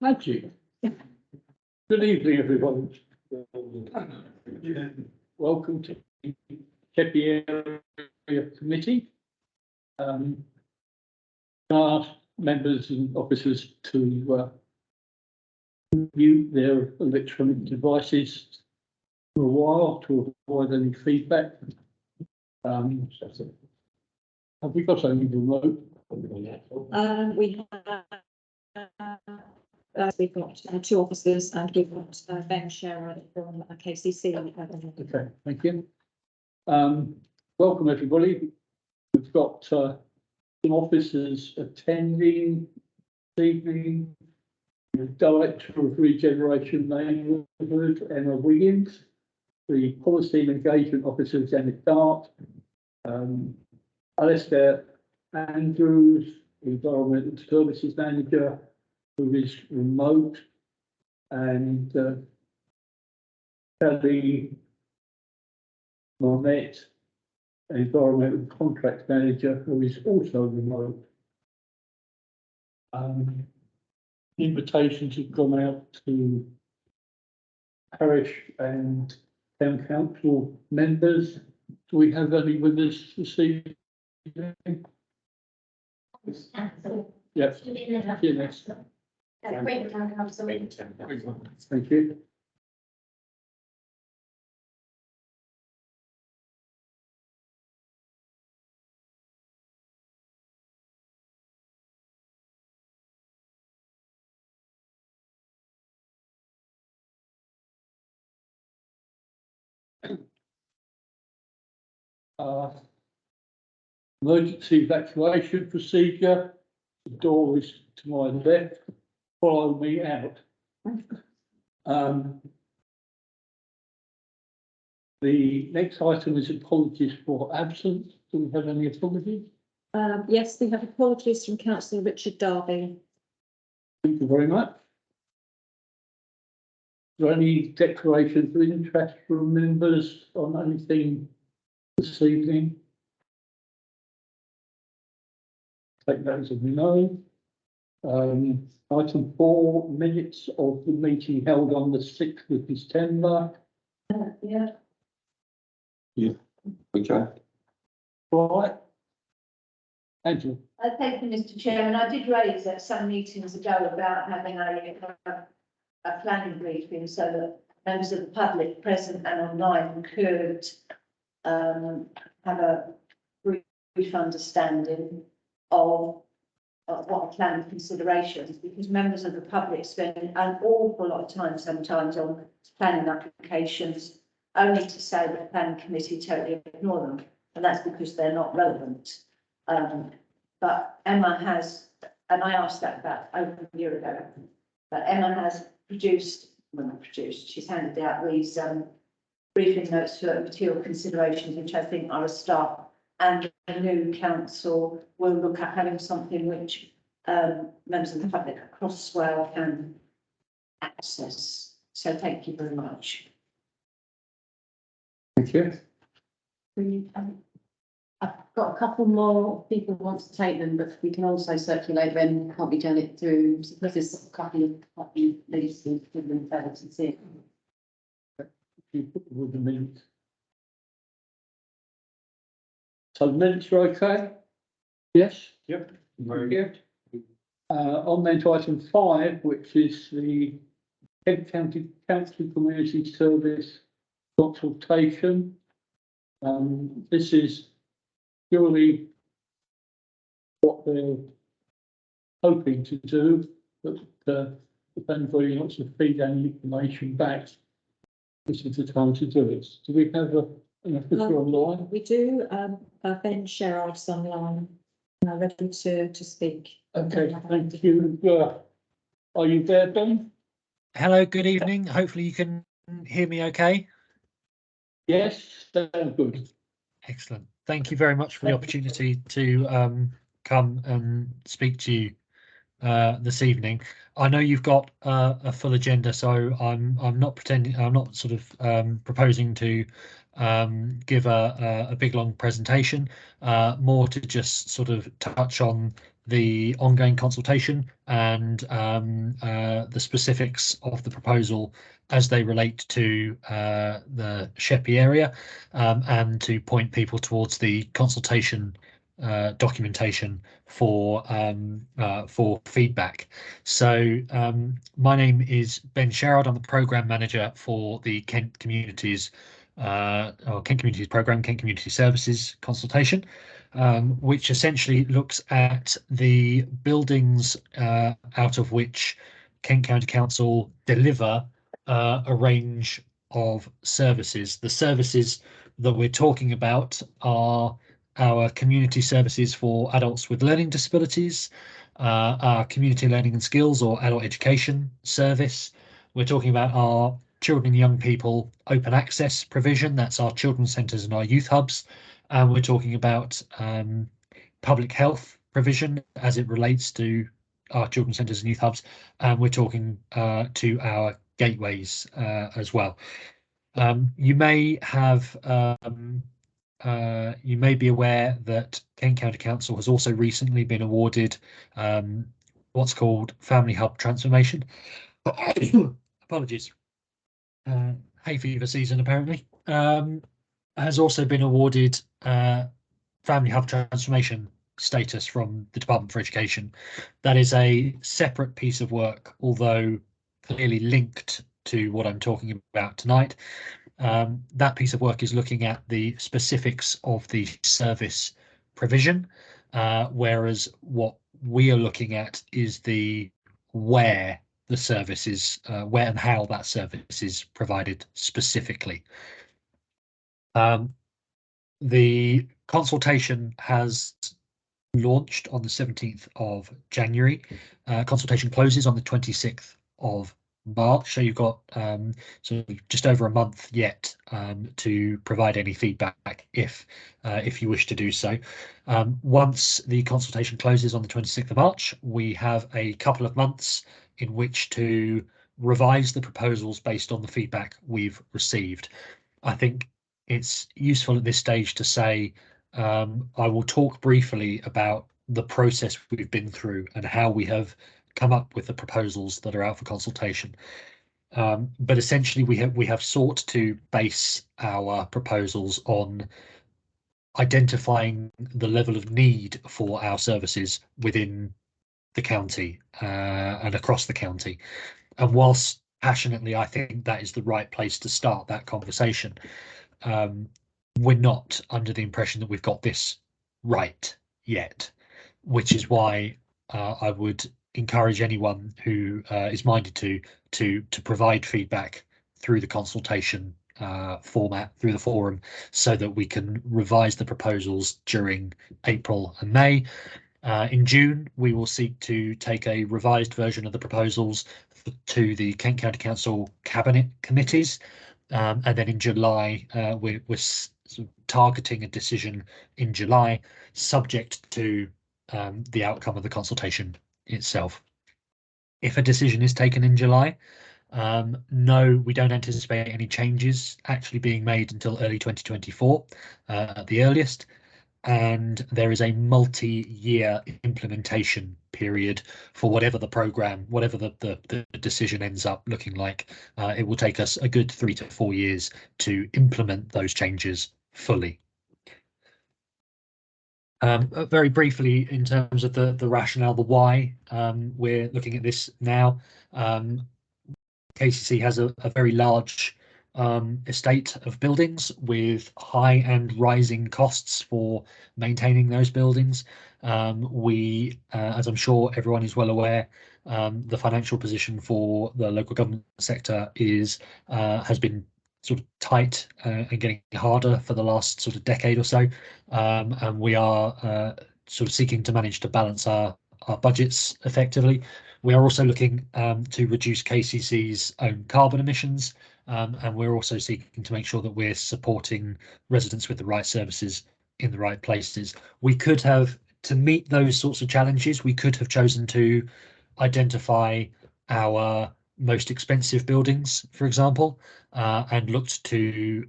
Thank you. Good evening, everyone. Welcome to the Sheppey Area Committee. Ask members and officers to mute their electronic devices for a while to avoid any feedback. Have we got any remote? We've got 2 officers and we've got Ben Sheppey from KCC. Okay, thank you. Welcome everybody. We've got some officers attending this evening. The Director of Regeneration Neighbourhood, Emma Wiggins. The Policy and Engagement Officer, Janet Dart. Alistair Andrews, Environmental Services Manager, who is remote, and Kelly Marmette, Environmental Contract Manager, who is also remote. Invitations have gone out to parish and town council members. Do we have any with us this evening? Yes. Yes. Thank you. Emergency evacuation procedure. The door is to my left. Follow me out. The next item is apologies for absence. Do we have any apologies? Yes, we have apologies from Councillor Richard Darby. Thank you very much. Is there any declarations of interest from members on anything this evening? Take those as we know. Item 4, minutes of the meeting held on the 6th of December. Yeah. Okay. Right. Andrew. Thank you, Mr. Chairman. I did raise at some meetings ago about having a planning briefing so that members of the public present and online could have a brief understanding of what are planning considerations, because members of the public spend an awful lot of time sometimes on planning applications, only to say that the planning committee totally ignore them, and that's because they're not relevant. But Emma has, and I asked that about over a year ago, but Emma has produced, well not produced, she's handed out these briefing notes for material considerations, which I think are a start, and the new council will look at having something which members of the public across Swale can access. So thank you very much. Thank you. I've got a couple more people who want to take them, but we can also circulate them. Can't be done it through, because there's a couple of leads to give them better to see. You put with the minutes. So the minutes are okay? Yes? Yep. Very good. On then to item 5, which is the Kent County Council Community Service consultation. This is purely what they're hoping to do, but if anybody wants to feed any information back, this is the time to do it. Do we have an officer online? We do. Ben Sheppey's online, ready to speak. Okay, thank you. Are you there, Ben? Hello, good evening. Hopefully you can hear me okay. Yes, sounds good. Excellent. Thank you very much for the opportunity to come and speak to you this evening. I know you've got a full agenda, so I'm not pretending, I'm not sort of proposing to give a big long presentation, more to just sort of touch on the ongoing consultation and the specifics of the proposal as they relate to the Sheppey area, and to point people towards the consultation documentation for feedback. So my name is Ben Sherrod. I'm the program manager for the Kent Communities program, Kent Community Services consultation, which essentially looks at the buildings out of which Kent County Council deliver a range of services. The services that we're talking about are our community services for adults with learning disabilities, our community learning and skills or adult education service. We're talking about our children and young people open access provision, that's our children's centres and our youth hubs. And we're talking about public health provision as it relates to our children's centres and youth hubs. And we're talking to our gateways as well. You may have you may be aware that Kent County Council has also recently been awarded what's called Family Hub Transformation. Apologies. Hay fever season apparently. Has also been awarded Family Hub Transformation status from the Department for Education. That is a separate piece of work, although clearly linked to what I'm talking about tonight. That piece of work is looking at the specifics of the service provision, whereas what we are looking at is the where the service is, where and how that service is provided specifically. The consultation has launched on the 17th of January. Consultation closes on the 26th of March, so you've got sort of just over a month yet to provide any feedback if you wish to do so. Once the consultation closes on the 26th of March, we have a couple of months in which to revise the proposals based on the feedback we've received. I think it's useful at this stage to say I will talk briefly about the process we've been through and how we have come up with the proposals that are out for consultation. But essentially we have sought to base our proposals on identifying the level of need for our services within the county and across the county. And whilst passionately I think that is the right place to start that conversation, we're not under the impression that we've got this right yet, which is why I would encourage anyone who is minded to provide feedback through the consultation format, through the forum, so that we can revise the proposals during April and May. In June, we will seek to take a revised version of the proposals to the Kent County Council Cabinet committees. And then in July, we're sort of targeting a decision in July, subject to the outcome of the consultation itself. If a decision is taken in July, no, we don't anticipate any changes actually being made until early 2024 at the earliest. And there is a multi-year implementation period for whatever the program, whatever the decision ends up looking like. It will take us a good 3 to 4 years to implement those changes fully. Very briefly, in terms of the rationale, the why we're looking at this now. KCC has a very large estate of buildings with high and rising costs for maintaining those buildings. We, as I'm sure everyone is well aware, the financial position for the local government sector has been sort of tight and getting harder for the last sort of decade or so, and we are sort of seeking to manage to balance our budgets effectively. We are also looking to reduce KCC's own carbon emissions, and we're also seeking to make sure that we're supporting residents with the right services in the right places. We could have, to meet those sorts of challenges, we could have chosen to identify our most expensive buildings, for example, and looked to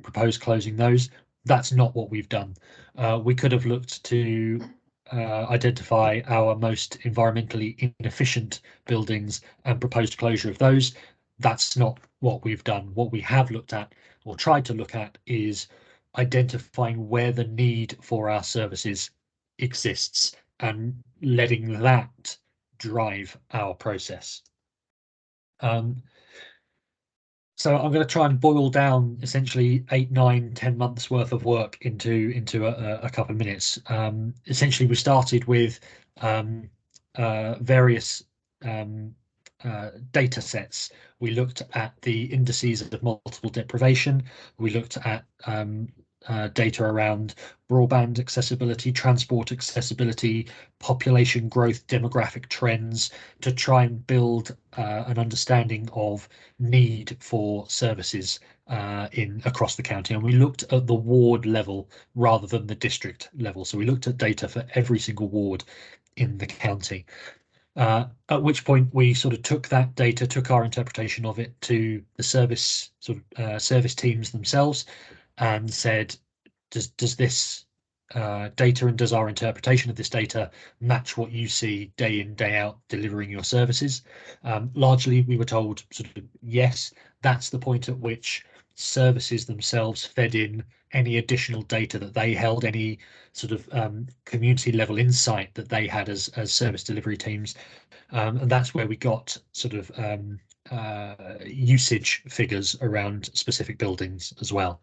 propose closing those. That's not what we've done. We could have looked to identify our most environmentally inefficient buildings and proposed closure of those. That's not what we've done. What we have looked at or tried to look at is identifying where the need for our services exists and letting that drive our process. So I'm going to try and boil down essentially 8, 9, 10 months worth of work into a couple of minutes. Essentially, we started with various data sets. We looked at the indices of multiple deprivation. We looked at data around broadband accessibility, transport accessibility, population growth, demographic trends, to try and build an understanding of need for services in across the county. And we looked at the ward level rather than the district level. So we looked at data for every single ward in the county. At which point we sort of took that data, took our interpretation of it to the service service teams themselves, and said, does this data and does our interpretation of this data match what you see day in, day out delivering your services? Largely, we were told sort of yes. That's the point at which services themselves fed in any additional data that they held, any sort of community level insight that they had as service delivery teams, and that's where we got sort of usage figures around specific buildings as well.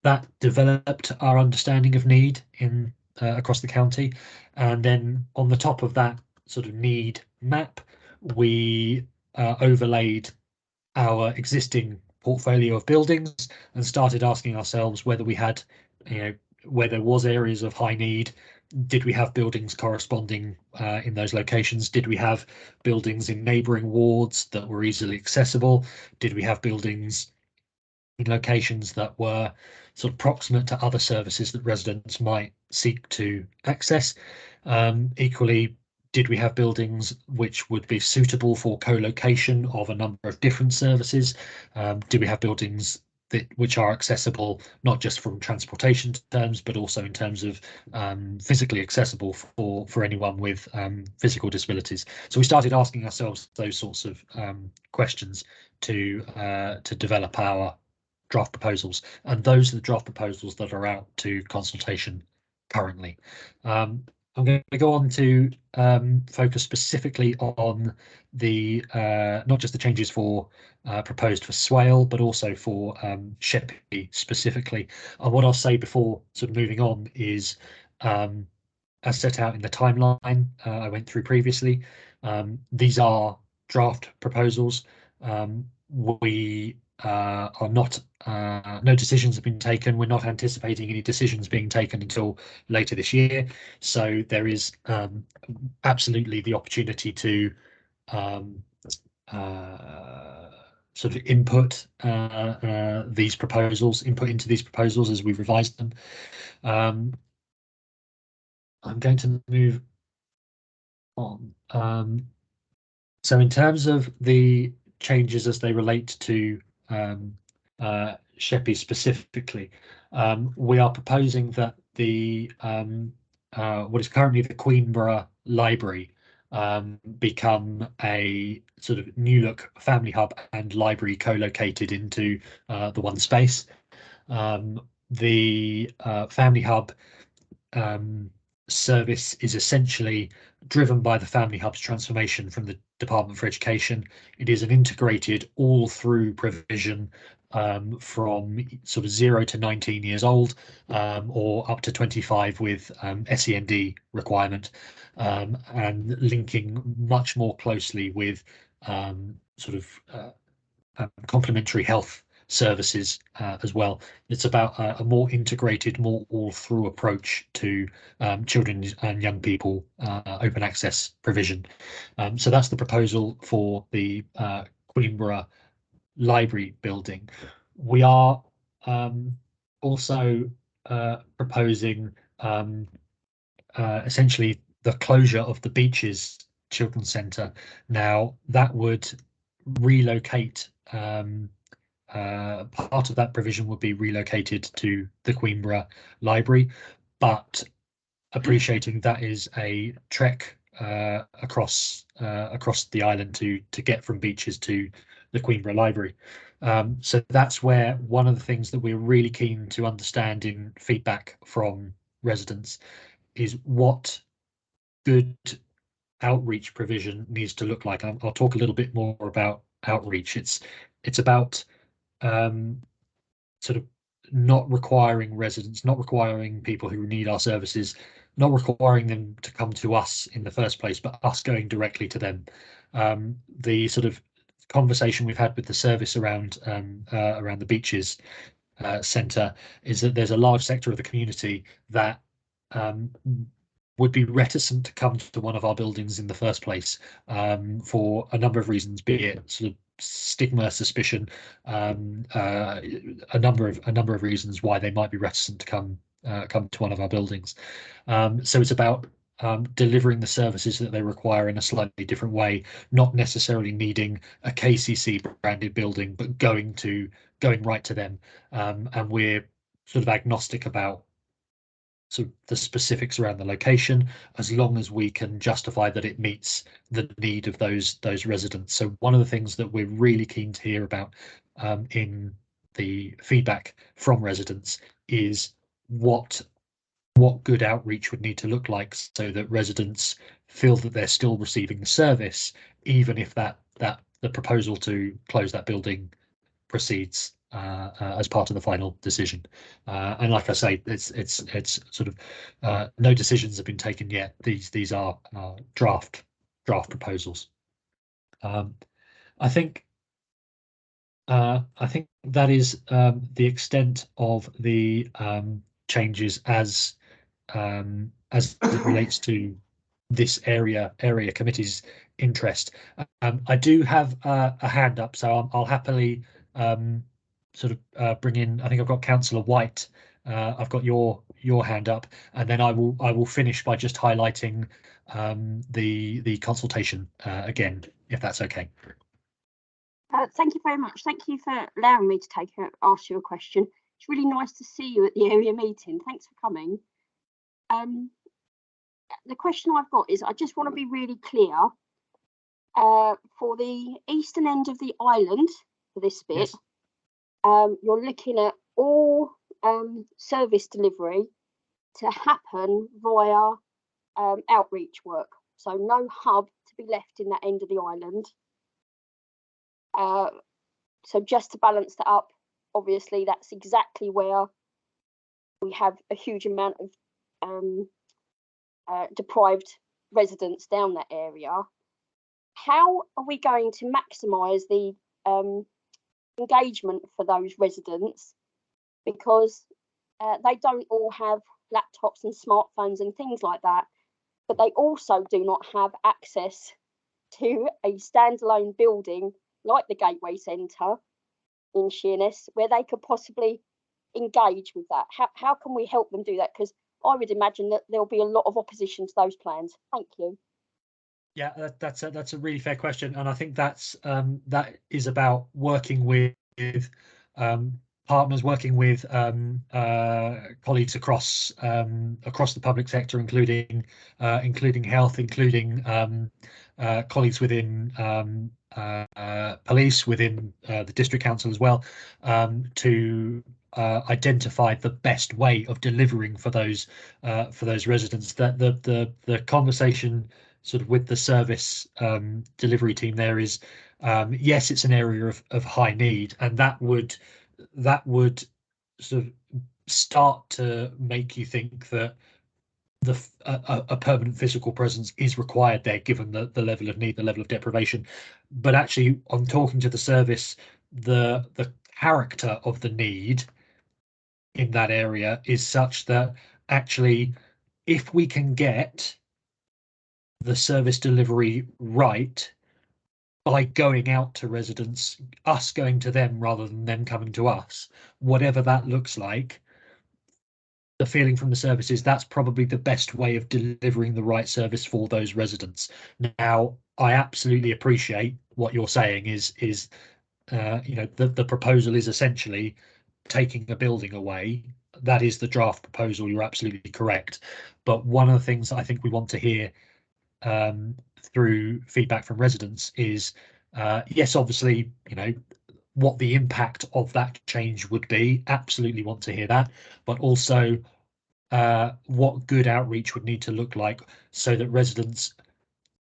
That developed our understanding of need in across the county, and then on the top of that sort of need map, we overlaid our existing portfolio of buildings and started asking ourselves whether we had, where there was areas of high need. Did we have buildings corresponding in those locations? Did we have buildings in neighbouring wards that were easily accessible? Did we have buildings in locations that were sort of proximate to other services that residents might seek to access? Equally, did we have buildings which would be suitable for co-location of a number of different services? Do we have buildings which are accessible not just from transportation terms, but also in terms of physically accessible for anyone with physical disabilities? So we started asking ourselves those sorts of questions to develop our draft proposals, and those are the draft proposals that are out to consultation currently. I'm going to go on to focus specifically on the not just the changes for proposed for Swale, but also for Sheppey specifically. And what I'll say before sort of moving on is, as set out in the timeline I went through previously, these are draft proposals. We are not, no decisions have been taken. We're not anticipating any decisions being taken until later this year. So there is absolutely the opportunity to sort of input these proposals, input into these proposals as we revise them. I'm going to move on. So in terms of the changes as they relate to Sheppey specifically, we are proposing that the what is currently the Queenborough Library become a sort of new look family hub and library co-located into the one space. The family hub service is essentially driven by the Family Hub's transformation from the Department for Education. It is an integrated all through provision from sort of 0 to 19 years old, or up to 25 with SEND requirement, and linking much more closely with sort of complementary health services as well. It's about a more integrated, more all through approach to children and young people open access provision. So that's the proposal for the Queenborough Library building. We are also proposing essentially the closure of the beaches children's centre. Now that would relocate. Part of that provision would be relocated to the Queenborough Library, but appreciating that is a trek across the island to get from Beaches to the Queenborough Library. So that's where one of the things that we're really keen to understand in feedback from residents is what good outreach provision needs to look like. I'll talk a little bit more about outreach. It's about sort of not requiring residents, not requiring people who need our services, not requiring them to come to us in the first place, but us going directly to them. The sort of conversation we've had with the service around the Beaches centre is that there's a large sector of the community that would be reticent to come to one of our buildings in the first place for a number of reasons, be it sort of stigma, suspicion, a number of reasons why they might be reticent to come to one of our buildings. So it's about delivering the services that they require in a slightly different way, not necessarily needing a KCC branded building, but going right to them. And we're sort of agnostic about sort of the specifics around the location, as long as we can justify that it meets the need of those residents. So one of the things that we're really keen to hear about in the feedback from residents is what good outreach would need to look like so that residents feel that they're still receiving the service, even if the proposal to close that building proceeds as part of the final decision. And like I say, it's sort of no decisions have been taken yet. These are draft proposals. I think that is the extent of the changes as it relates to this area committee's interest. I do have a hand up, so I'll happily sort of bring in. I think I've got Councillor White. I've got your hand up, and then I will finish by just highlighting the consultation again, if that's okay. Thank you very much. Thank you for allowing me to ask you a question. It's really nice to see you at the area meeting. Thanks for coming. The question I've got is, I just want to be really clear. For the eastern end of the island, for this bit, yes. You're looking at all service delivery to happen via outreach work. So no hub to be left in that end of the island. So just to balance that up, obviously that's exactly where we have a huge amount of deprived residents down that area. How are we going to maximise the engagement for those residents? Because they don't all have laptops and smartphones and things like that, but they also do not have access to a standalone building like the Gateway Centre in Sheerness, where they could possibly engage with that. How can we help them do that? Because I would imagine that there'll be a lot of opposition to those plans. Thank you. Yeah, that's a really fair question, and I think that is about working with partners, working with colleagues across the public sector, including health, including colleagues within police, within the district council as well, to identify the best way of delivering for those residents. That the conversation sort of with the service delivery team there is, yes, it's an area of high need, and that would sort of start to make you think that a permanent physical presence is required there, given the level of need, the level of deprivation. But actually, on talking to the service, the character of the need in that area is such that actually, if we can get the service delivery right by going out to residents, us going to them rather than them coming to us, whatever that looks like, the feeling from the service is that's probably the best way of delivering the right service for those residents. Now, I absolutely appreciate what you're saying is you know, the proposal is essentially taking a building away. That is the draft proposal. You're absolutely correct. But one of the things I think we want to hear through feedback from residents is, yes, obviously, you know, what the impact of that change would be. Absolutely want to hear that, but also what good outreach would need to look like so that residents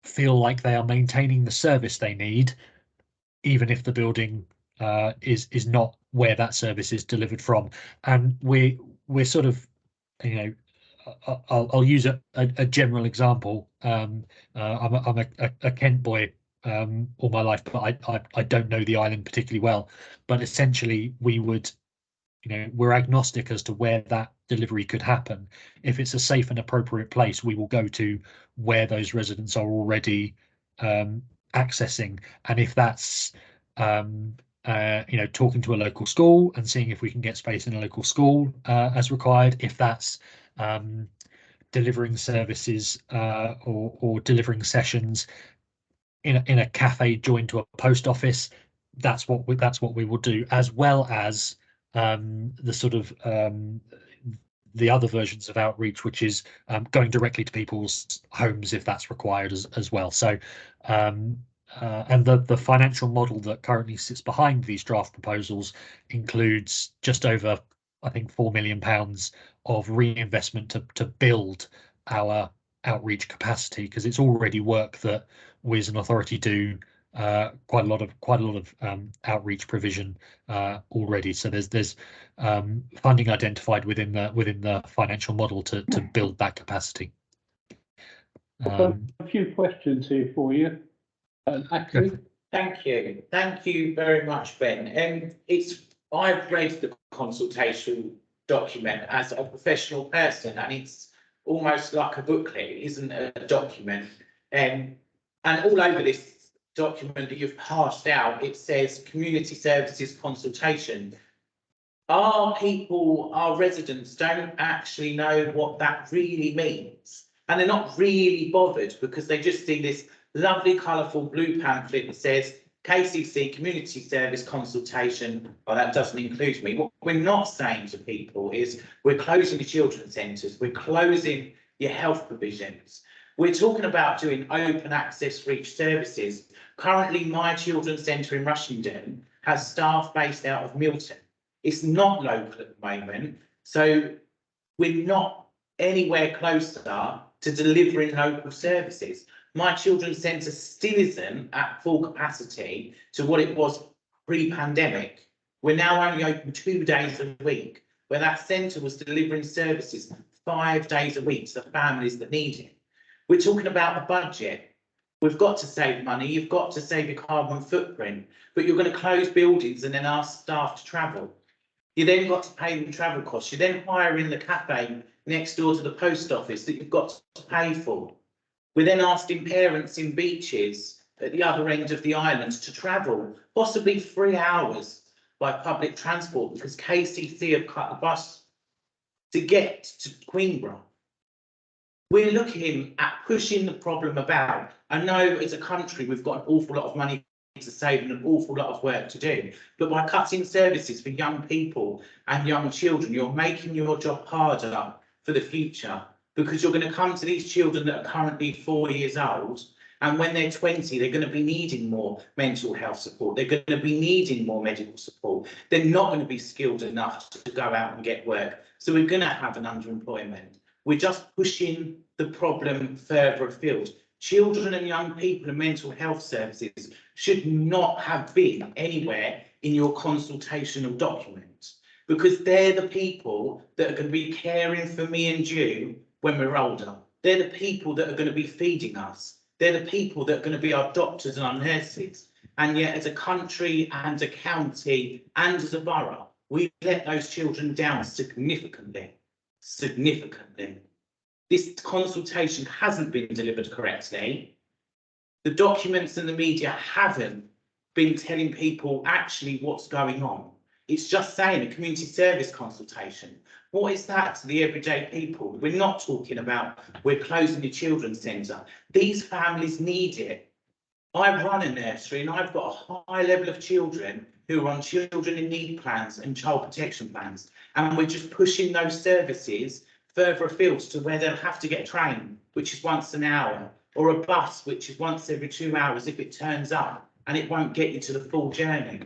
feel like they are maintaining the service they need, even if the building is not where that service is delivered from. And we're sort of, you know, I'll use a general example. I'm a Kent boy all my life, but I don't know the island particularly well. But essentially, we would, you know, we're agnostic as to where that delivery could happen. If it's a safe and appropriate place, we will go to where those residents are already accessing. And if that's you know, talking to a local school and seeing if we can get space in a local school as required, if that's delivering services or delivering sessions in a cafe joined to a post office, that's what we will do, as well as the sort of the other versions of outreach, which is going directly to people's homes if that's required as well. So and the financial model that currently sits behind these draft proposals includes just over, I think, £4 million of reinvestment to build our outreach capacity, because it's already work that we as an authority do quite a lot of outreach provision already. So there's funding identified within the financial model to build that capacity. A few questions here for you. Actually, Thank you very much, Ben. I've read the consultation document as a professional person, and it's almost like a booklet, it isn't a document. And all over this document that you've passed out, it says community services consultation. Our residents don't actually know what that really means, and they're not really bothered because they just see this lovely colourful blue pamphlet that says KCC community service consultation. Oh, that doesn't include me. What we're not saying to people is we're closing the children's centres, we're closing your health provisions. We're talking about doing open access reach services. Currently, my children's centre in Rushington has staff based out of Milton. It's not local at the moment, so we're not anywhere closer to delivering local services. My children's centre still isn't at full capacity to what it was pre-pandemic. We're now only open 2 days a week, where that centre was delivering services 5 days a week to the families that need it. We're talking about the budget. We've got to save money, you've got to save your carbon footprint, but you're going to close buildings and then ask staff to travel. You then got to pay them travel costs. You then hire in the cafe next door to the post office that you've got to pay for. We're then asking parents in beaches at the other end of the island to travel possibly 3 hours by public transport because KCC have cut the bus to get to Queenborough. We're looking at pushing the problem about. I know as a country we've got an awful lot of money to save and an awful lot of work to do, but by cutting services for young people and young children, you're making your job harder for the future, because you're going to come to these children that are currently 4 years old, and when they're 20, they're going to be needing more mental health support. They're going to be needing more medical support. They're not going to be skilled enough to go out and get work. So we're going to have an underemployment. We're just pushing the problem further afield. Children and young people and mental health services should not have been anywhere in your consultational document, because they're the people that are going to be caring for me and you when we're older. They're the people that are going to be feeding us. They're the people that are going to be our doctors and our nurses. And yet, as a country and a county and as a borough, we let those children down significantly. This consultation hasn't been delivered correctly. The documents and the media haven't been telling people actually what's going on. It's just saying a community service consultation. What is that to the everyday people? We're not talking about we're closing the children's centre. These families need it. I run a nursery and I've got a high level of children who are on children in need plans and child protection plans. And we're just pushing those services further afield to where they'll have to get a train, which is once an hour, or a bus, which is once every 2 hours if it turns up, and it won't get you to the full journey.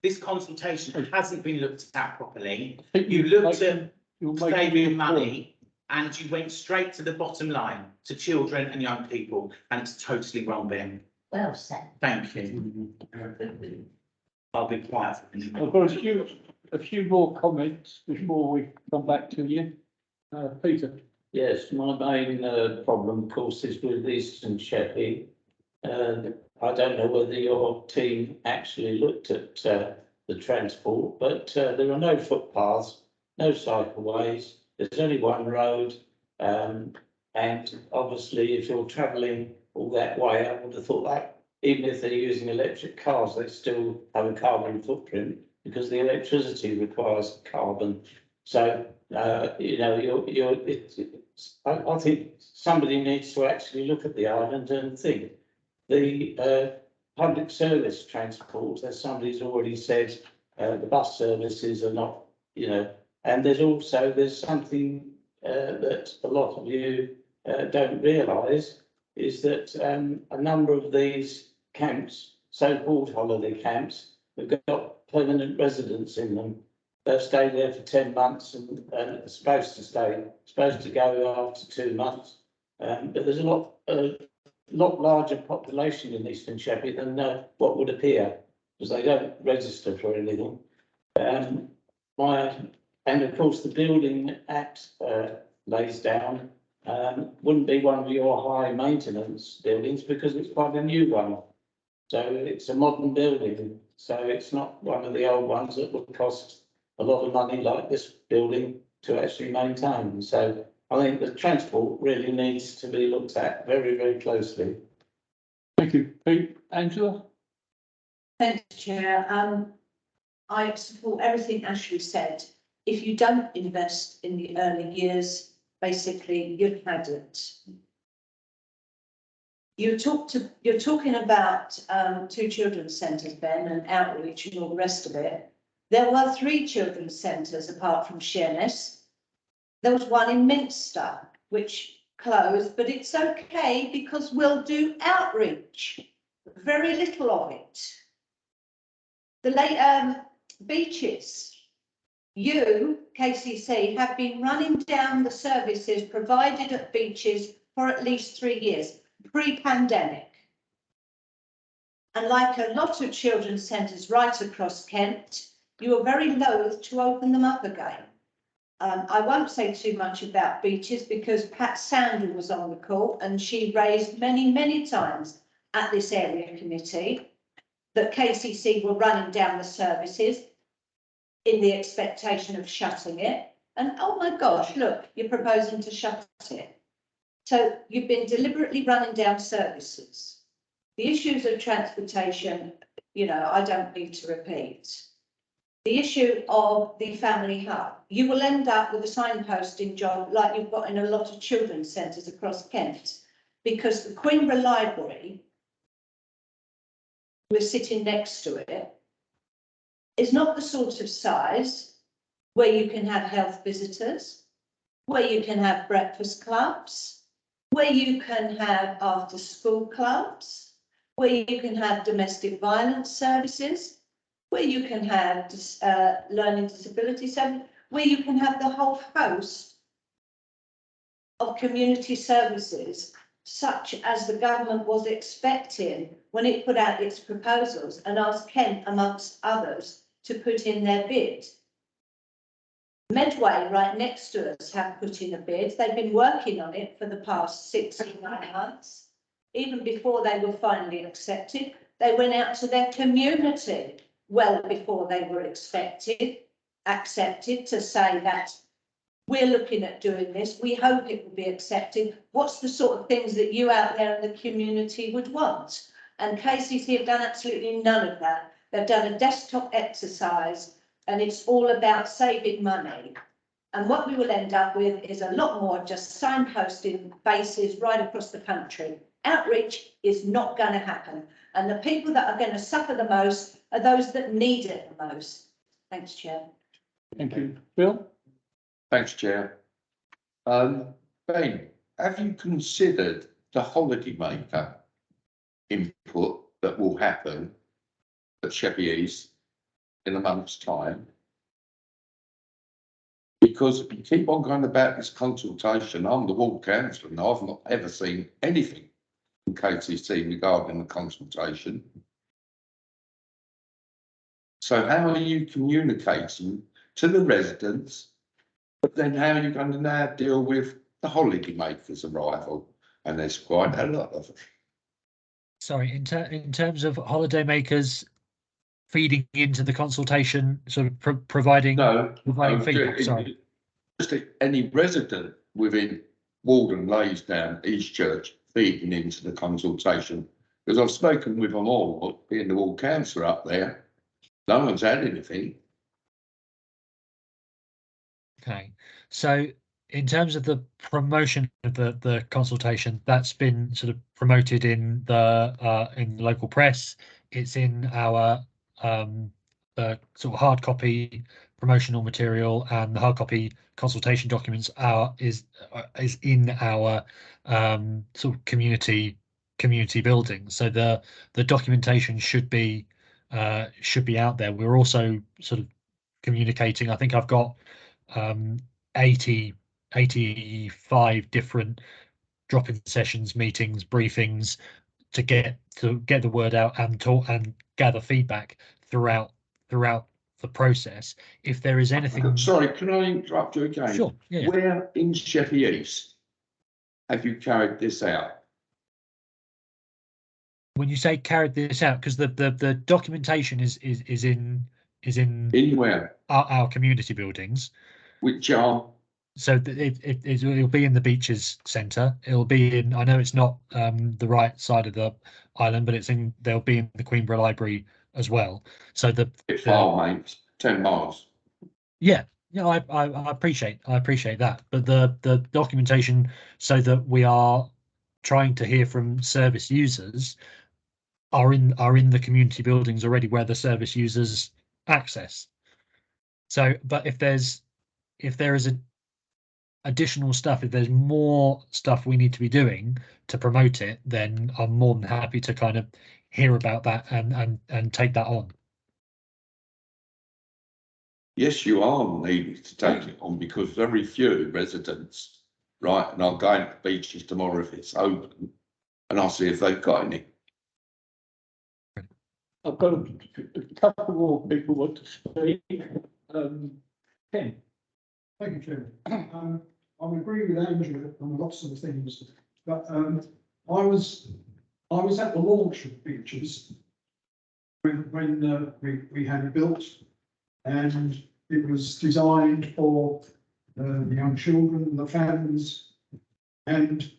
This consultation hasn't been looked at properly. You looked at saving money and you went straight to the bottom line, to children and young people, and it's totally wrong, Ben. Well said. Thank you. I'll be quiet. I've got a few more comments before we come back to you. Peter. Yes, my main problem, of course, is with Eastern Sheppey. I don't know whether your team actually looked at the transport, but there are no footpaths, no cycleways. There's only one road, and obviously, if you're travelling all that way, I would have thought that even if they're using electric cars, they still have a carbon footprint because the electricity requires carbon. So you know, I think somebody needs to actually look at the island and think the public service transport, as somebody's already said, the bus services are not, you know, and there's something that a lot of you don't realise is that a number of these camps, so-called holiday camps, have got permanent residents in them. They'll stay there for 10 months and are supposed to go after 2 months. But there's a lot larger population in Eastern Sheppey than what would appear, because they don't register for anything. And of course, the Building Act lays down wouldn't be one of your high maintenance buildings because it's quite a new one. So it's a modern building. So it's not one of the old ones that would cost a lot of money like this building to actually maintain. So I think the transport really needs to be looked at very, very closely. Thank you, Pete. Angela? Thanks, Chair. I support everything Ashley said. If you don't invest in the early years, basically you've had it. You're talking about 2 children's centres, Ben, and outreach and all the rest of it. There were 3 children's centres apart from Sheerness. There was one in Minster, which closed, but it's okay because we'll do outreach. Very little of it. The late beaches. You, KCC, have been running down the services provided at beaches for at least 3 years, pre-pandemic. And like a lot of children's centres right across Kent, you are very loath to open them up again. I won't say too much about beaches because Pat Sandel was on the call and she raised many, many times at this area committee that KCC were running down the services in the expectation of shutting it. And oh my gosh, look, you're proposing to shut it. So you've been deliberately running down services. The issues of transportation, you know, I don't need to repeat. The issue of the family hub, you will end up with a signposting job like you've got in a lot of children's centres across Kent, because the Queenborough Library, we're sitting next to it, is not the sort of size where you can have health visitors, where you can have breakfast clubs, where you can have after school clubs, where you can have domestic violence services, where you can have learning disability services, where you can have the whole host of community services, such as the government was expecting when it put out its proposals and asked Kent, amongst others, to put in their bid. Medway, right next to us, have put in a bid. They've been working on it for the past 6 or 9 months. Even before they were finally accepted, they went out to their community well before they were accepted to say that we're looking at doing this. We hope it will be accepted. What's the sort of things that you out there in the community would want? And KCC have done absolutely none of that. They've done a desktop exercise and it's all about saving money. And what we will end up with is a lot more just signposting bases right across the country. Outreach is not going to happen. And the people that are going to suffer the most are those that need it the most. Thanks, Chair. Thank you. Bill? Thanks, Chair. Ben, have you considered the holidaymaker input that will happen at Sheppey East in a month's time? Because if you keep on going about this consultation, I'm the ward councillor and I've not ever seen anything from KCC regarding the consultation. So how are you communicating to the residents? But then how are you going to now deal with the holidaymakers' arrival? And there's quite a lot of them. Sorry, in terms of holidaymakers feeding into the consultation, sort of providing feedback. Sorry, just any resident within Walden, Laysdown, Eastchurch feeding into the consultation, because I've spoken with them all, being the ward councillor up there. No one's had anything. okay. So in terms of the promotion of the consultation, that's been sort of promoted in the local press. It's in our sort of hard copy promotional material, and the hard copy consultation documents is in our sort of community building. So the documentation should be out there. We're also sort of communicating. I think I've got 85 different drop-in sessions, meetings, briefings to get the word out and talk and gather feedback throughout the process. If there is anything, Sorry, can I interrupt you again? Sure. Yeah. Where in Sheppey East have you carried this out? When you say carried this out, because the documentation is in In where? our community buildings. Which are? So it'll be in the Beaches Centre. It'll be in, I know it's not the right side of the island, but they'll be in the Queenborough Library as well. So It's far, mate. 10 miles. Yeah, I appreciate that. But the documentation, so that we are trying to hear from service users, are in the community buildings already, where the service users access. So, but if there is additional stuff, if there's more stuff we need to be doing to promote it, then I'm more than happy to kind of hear about that and take that on. Yes, you are needing to take it on, because very few residents, right, and I'm going to Beaches tomorrow if it's open, and I'll see if they've got any. I've got a couple more people want to speak. Ken? Thank you, Chairman. I agree with Andrew on lots of things, but I was at the launch of Beaches when we had it built, and it was designed for the young children and the families. And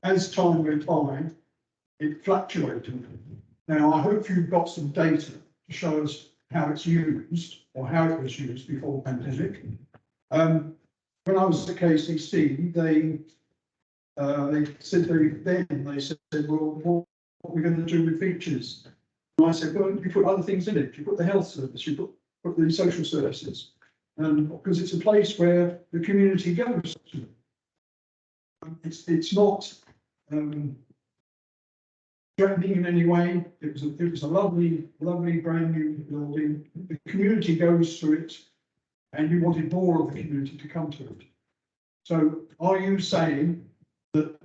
as time went by, it fluctuated. Now, I hope you've got some data to show us how it's used, or how it was used before the pandemic. When I was at KCC, they said, well, what are we going to do with Beaches? And I said, well, you put other things in it. You put the health service, you put the social services, because it's a place where the community goes to. It's not threatening in any way. It was a lovely brand new building. The community goes to it, and you wanted more of the community to come to it. So are you saying that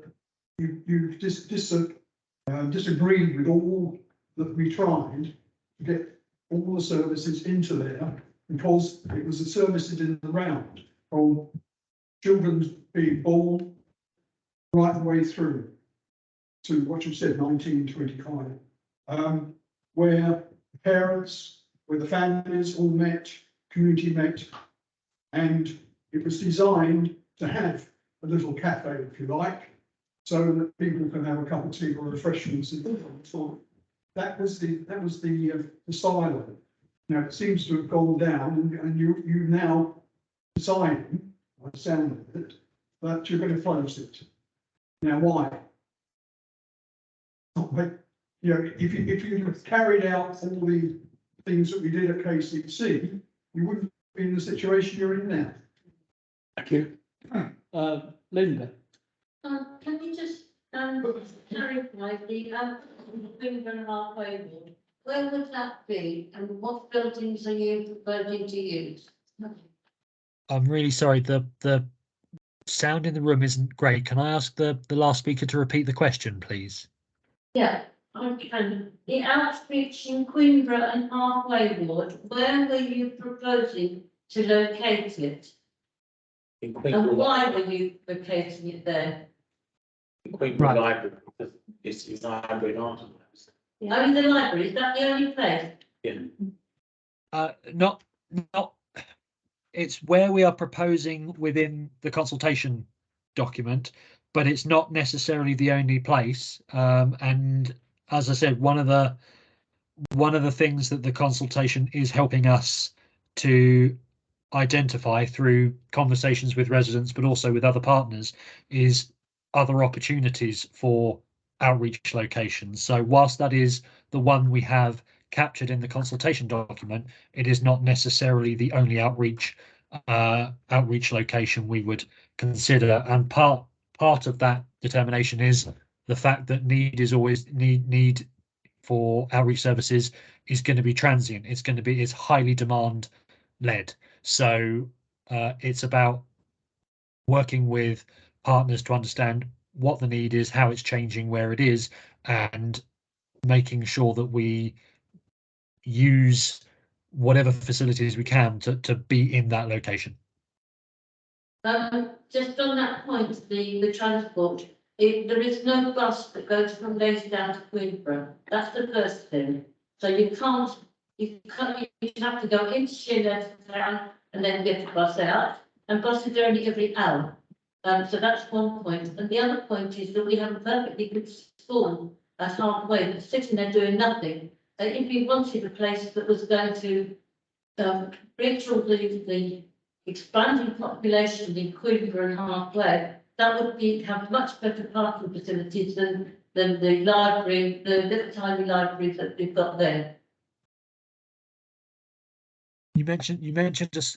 you disagreed with all that we tried to get all the services into there, because it was the services in the round, from children being born right the way through to what you said, 1925, where parents, where the families all met, community met, and it was designed to have a little cafe, if you like, so that people can have a cup of tea or refreshments. And so that was the style of it. Now, it seems to have gone down and you now deciding, by the sound of it, that you're going to close it. Now, why? You know, if you had carried out all the things that we did at KCC, you wouldn't be in the situation you're in now. Thank you. Linda, Can you just, clarify the, Queenborough halfway wall? Where would that be and what buildings are you proposing to use? I'm really sorry, the sound in the room isn't great. Can I ask the last speaker to repeat the question, please? Yeah, I can. The outreach in Queenborough and halfway ward, where were you proposing to locate it? In And Queenborough, why were you locating it there? Queenborough Right. Library, it's library, aren't it? Only the library, is that the only place? Not, it's where we are proposing within the consultation document, but it's not necessarily the only place. And as I said, one of the things that the consultation is helping us to identify through conversations with residents, but also with other partners, is other opportunities for outreach locations. So whilst that is the one we have captured in the consultation document, it is not necessarily the only outreach location we would consider. And part of that determination is the fact that need for outreach services is going to be transient. It's highly demand led. So it's about working with partners to understand what the need is, how it's changing, where it is, and making sure that we use whatever facilities we can to be in that location. Just on that point, the transport, there is no bus that goes from Lansdowne to Queenborough. That's the first thing. So you have to go into Sheppey town and then get the bus out. And buses are only every hour. So that's one point. And the other point is that we have a perfectly good school at halfway that's sitting there doing nothing. If you wanted a place that was going to reach all the expanding population in Queenborough and halfway, that would have much better parking facilities than the library, the little tiny library that we've got there. You mentioned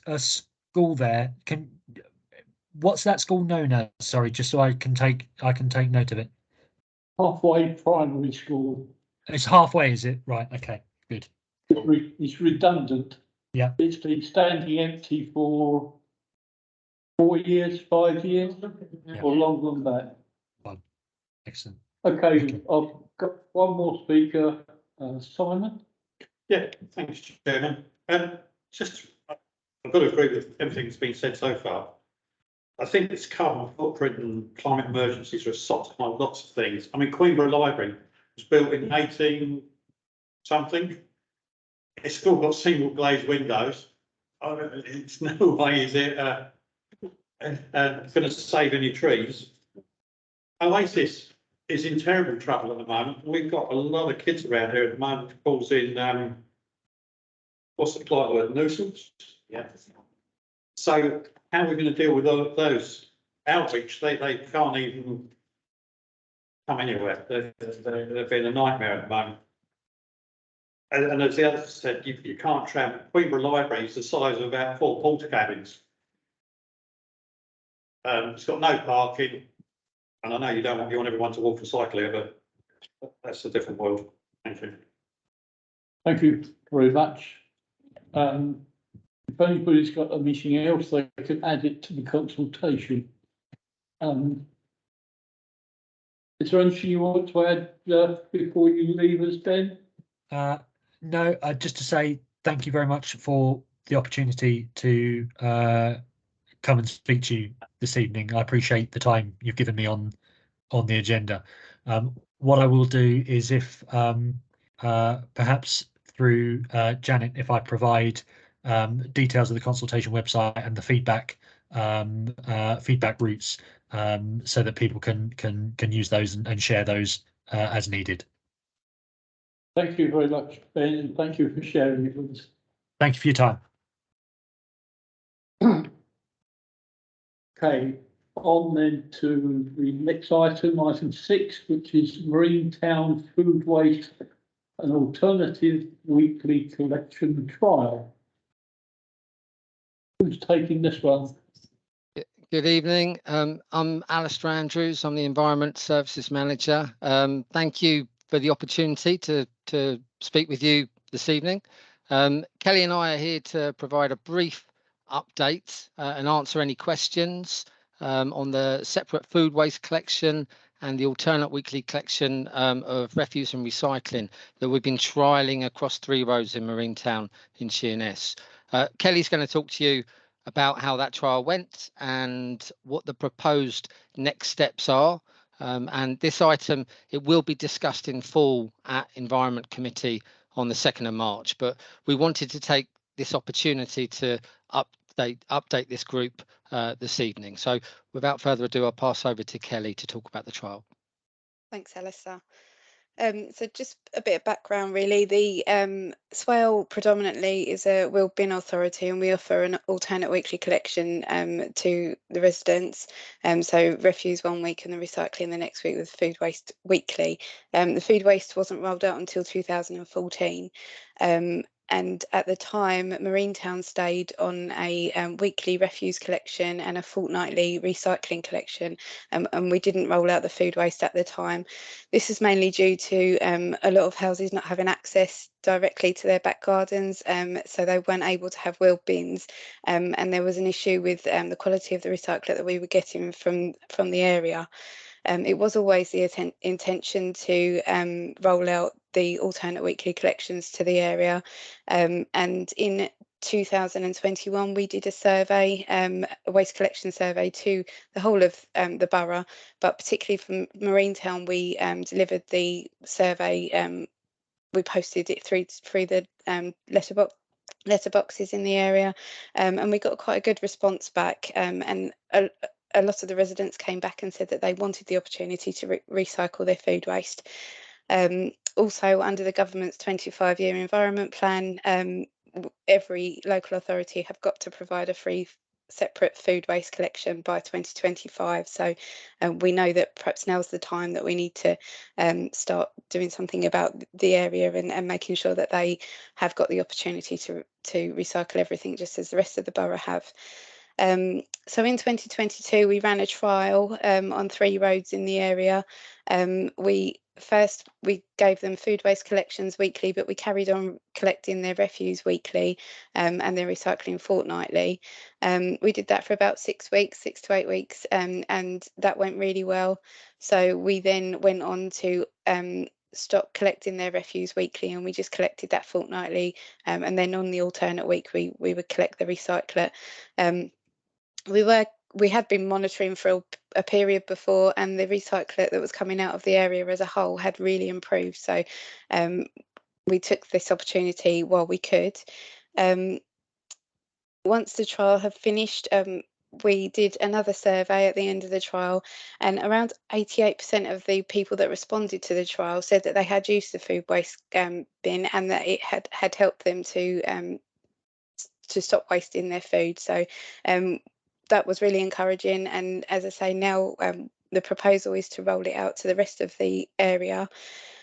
a school there. What's that school known as? Sorry, just so I can take note of it. halfway primary school, It's halfway, is it? Right. Okay. Good. it's redundant. Yeah. It's been standing empty for 4 years, 5 years, Yeah. or longer than that. Excellent. Okay, Okay. I've got one more speaker, Simon. Yeah, thanks, Chairman. Just, I've got to agree with everything that's been said so far. I think this carbon footprint and climate emergencies are a sort of lots of things. I mean, Queenborough Library was built in 18 something. It's still got single glazed windows. It's no way is it going to save any trees. Oasis is in terrible trouble at the moment. We've got a lot of kids around here at the moment causing what's the polite word, nuisance? Yeah. So how are we going to deal with all of those outreach? They can't even come anywhere. They've been a nightmare at the moment. And as the other said, you can't travel. Queenborough Library is the size of about 4 porter cabins. It's got no parking. And I know you want everyone to walk or cycle here, but that's a different world. Thank you. Thank you very much. If anybody's got anything else, they can add it to the consultation. Is there anything you want to add before you leave us, Ben? No, just to say thank you very much for the opportunity to come and speak to you this evening. I appreciate the time you've given me on the agenda. What I will do is, if perhaps through Janet, if I provide details of the consultation website and the feedback routes, so that people can use those and share those as needed. Thank you very much, Ben, and thank you for sharing it with us. Thank you for your time. Okay, on then to the next item, item 6, which is Marine Town Food Waste and Alternative Weekly Collection Trial. Who's taking this one? Good evening. I'm Alistair Andrews. I'm the Environment Services Manager. Thank you for the opportunity to speak with you this evening. Kelly and I are here to provide a brief update and answer any questions on the separate food waste collection and the alternate weekly collection of refuse and recycling that we've been trialling across 3 roads in Marine Town in Sheerness. Kelly's going to talk to you about how that trial went and what the proposed next steps are. And this item, it will be discussed in full at Environment Committee on the 2nd of March, but we wanted to take this opportunity to update this group this evening. So without further ado, I'll pass over to Kelly to talk about the trial. Thanks, Alistair. So just a bit of background, really. The Swale predominantly is a wheeled bin authority, and we offer an alternate weekly collection to the residents. So refuse one week and the recycling the next week, with food waste weekly. The food waste wasn't rolled out until 2014. And at the time, Marine Town stayed on a weekly refuse collection and a fortnightly recycling collection, and we didn't roll out the food waste at the time. This is mainly due to a lot of houses not having access directly to their back gardens, so they weren't able to have wheeled bins, and there was an issue with the quality of the recycler that we were getting from the area. It was always the intention to roll out the alternate weekly collections to the area, and in 2021 we did a survey, a waste collection survey to the whole of the borough, but particularly from Marine Town we delivered the survey. We posted it through the letterboxes in the area, and we got quite a good response back, and a lot of the residents came back and said that they wanted the opportunity to recycle their food waste. Also, under the government's 25-year environment plan, every local authority have got to provide a free separate food waste collection by 2025. So we know that perhaps now's the time that we need to start doing something about the area, and making sure that they have got the opportunity to recycle everything just as the rest of the borough have. So in 2022 we ran a trial on 3 roads in the area. We gave them food waste collections weekly, but we carried on collecting their refuse weekly and their recycling fortnightly. We did that for about 6 to 8 weeks, and that went really well. So we then went on to stop collecting their refuse weekly, and we just collected that fortnightly, and then on the alternate week we would collect the recycler. We had been monitoring for a period before, and the recycler that was coming out of the area as a whole had really improved. So we took this opportunity while we could. Once the trial had finished, we did another survey at the end of the trial, and around 88% of the people that responded to the trial said that they had used the food waste bin, and that it had helped them to stop wasting their food. So that was really encouraging, and as I say, now the proposal is to roll it out to the rest of the area.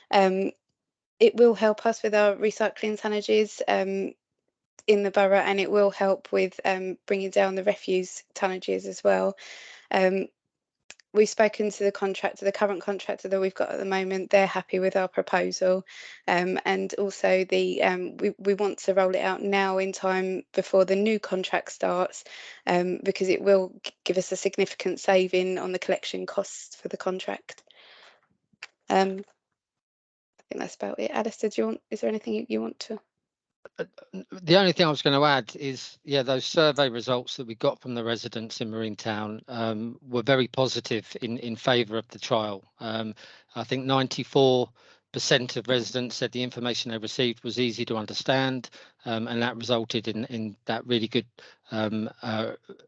It will help us with our recycling tonnages in the borough, and it will help with bringing down the refuse tonnages as well. We've spoken to the current contractor that we've got at the moment. They're happy with our proposal, and also we want to roll it out now in time before the new contract starts, because it will give us a significant saving on the collection costs for the contract. I think that's about it. Alistair, is there anything you want to? The only thing I was going to add is, those survey results that we got from the residents in Marine Town were very positive in favour of the trial. I think 94% of residents said the information they received was easy to understand, and that resulted in that really good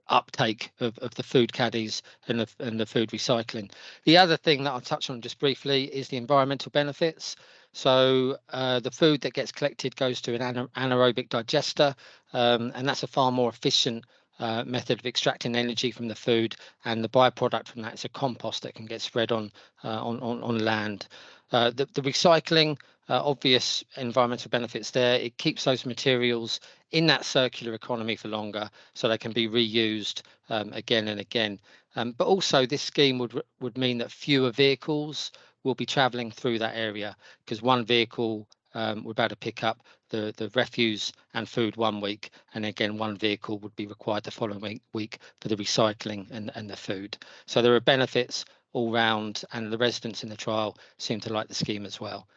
uptake of the food caddies and the food recycling. The other thing that I'll touch on just briefly is the environmental benefits. So the food that gets collected goes to an anaerobic digester, and that's a far more efficient method of extracting energy from the food, and the byproduct from that is a compost that can get spread on land. The recycling, obvious environmental benefits there. It keeps those materials in that circular economy for longer, so they can be reused again and again. But also, this scheme would mean that fewer vehicles will be travelling through that area, because one vehicle would be able to pick up the refuse and food one week, and again one vehicle would be required the following week for the recycling and the food. So there are benefits all round, and the residents in the trial seem to like the scheme as well.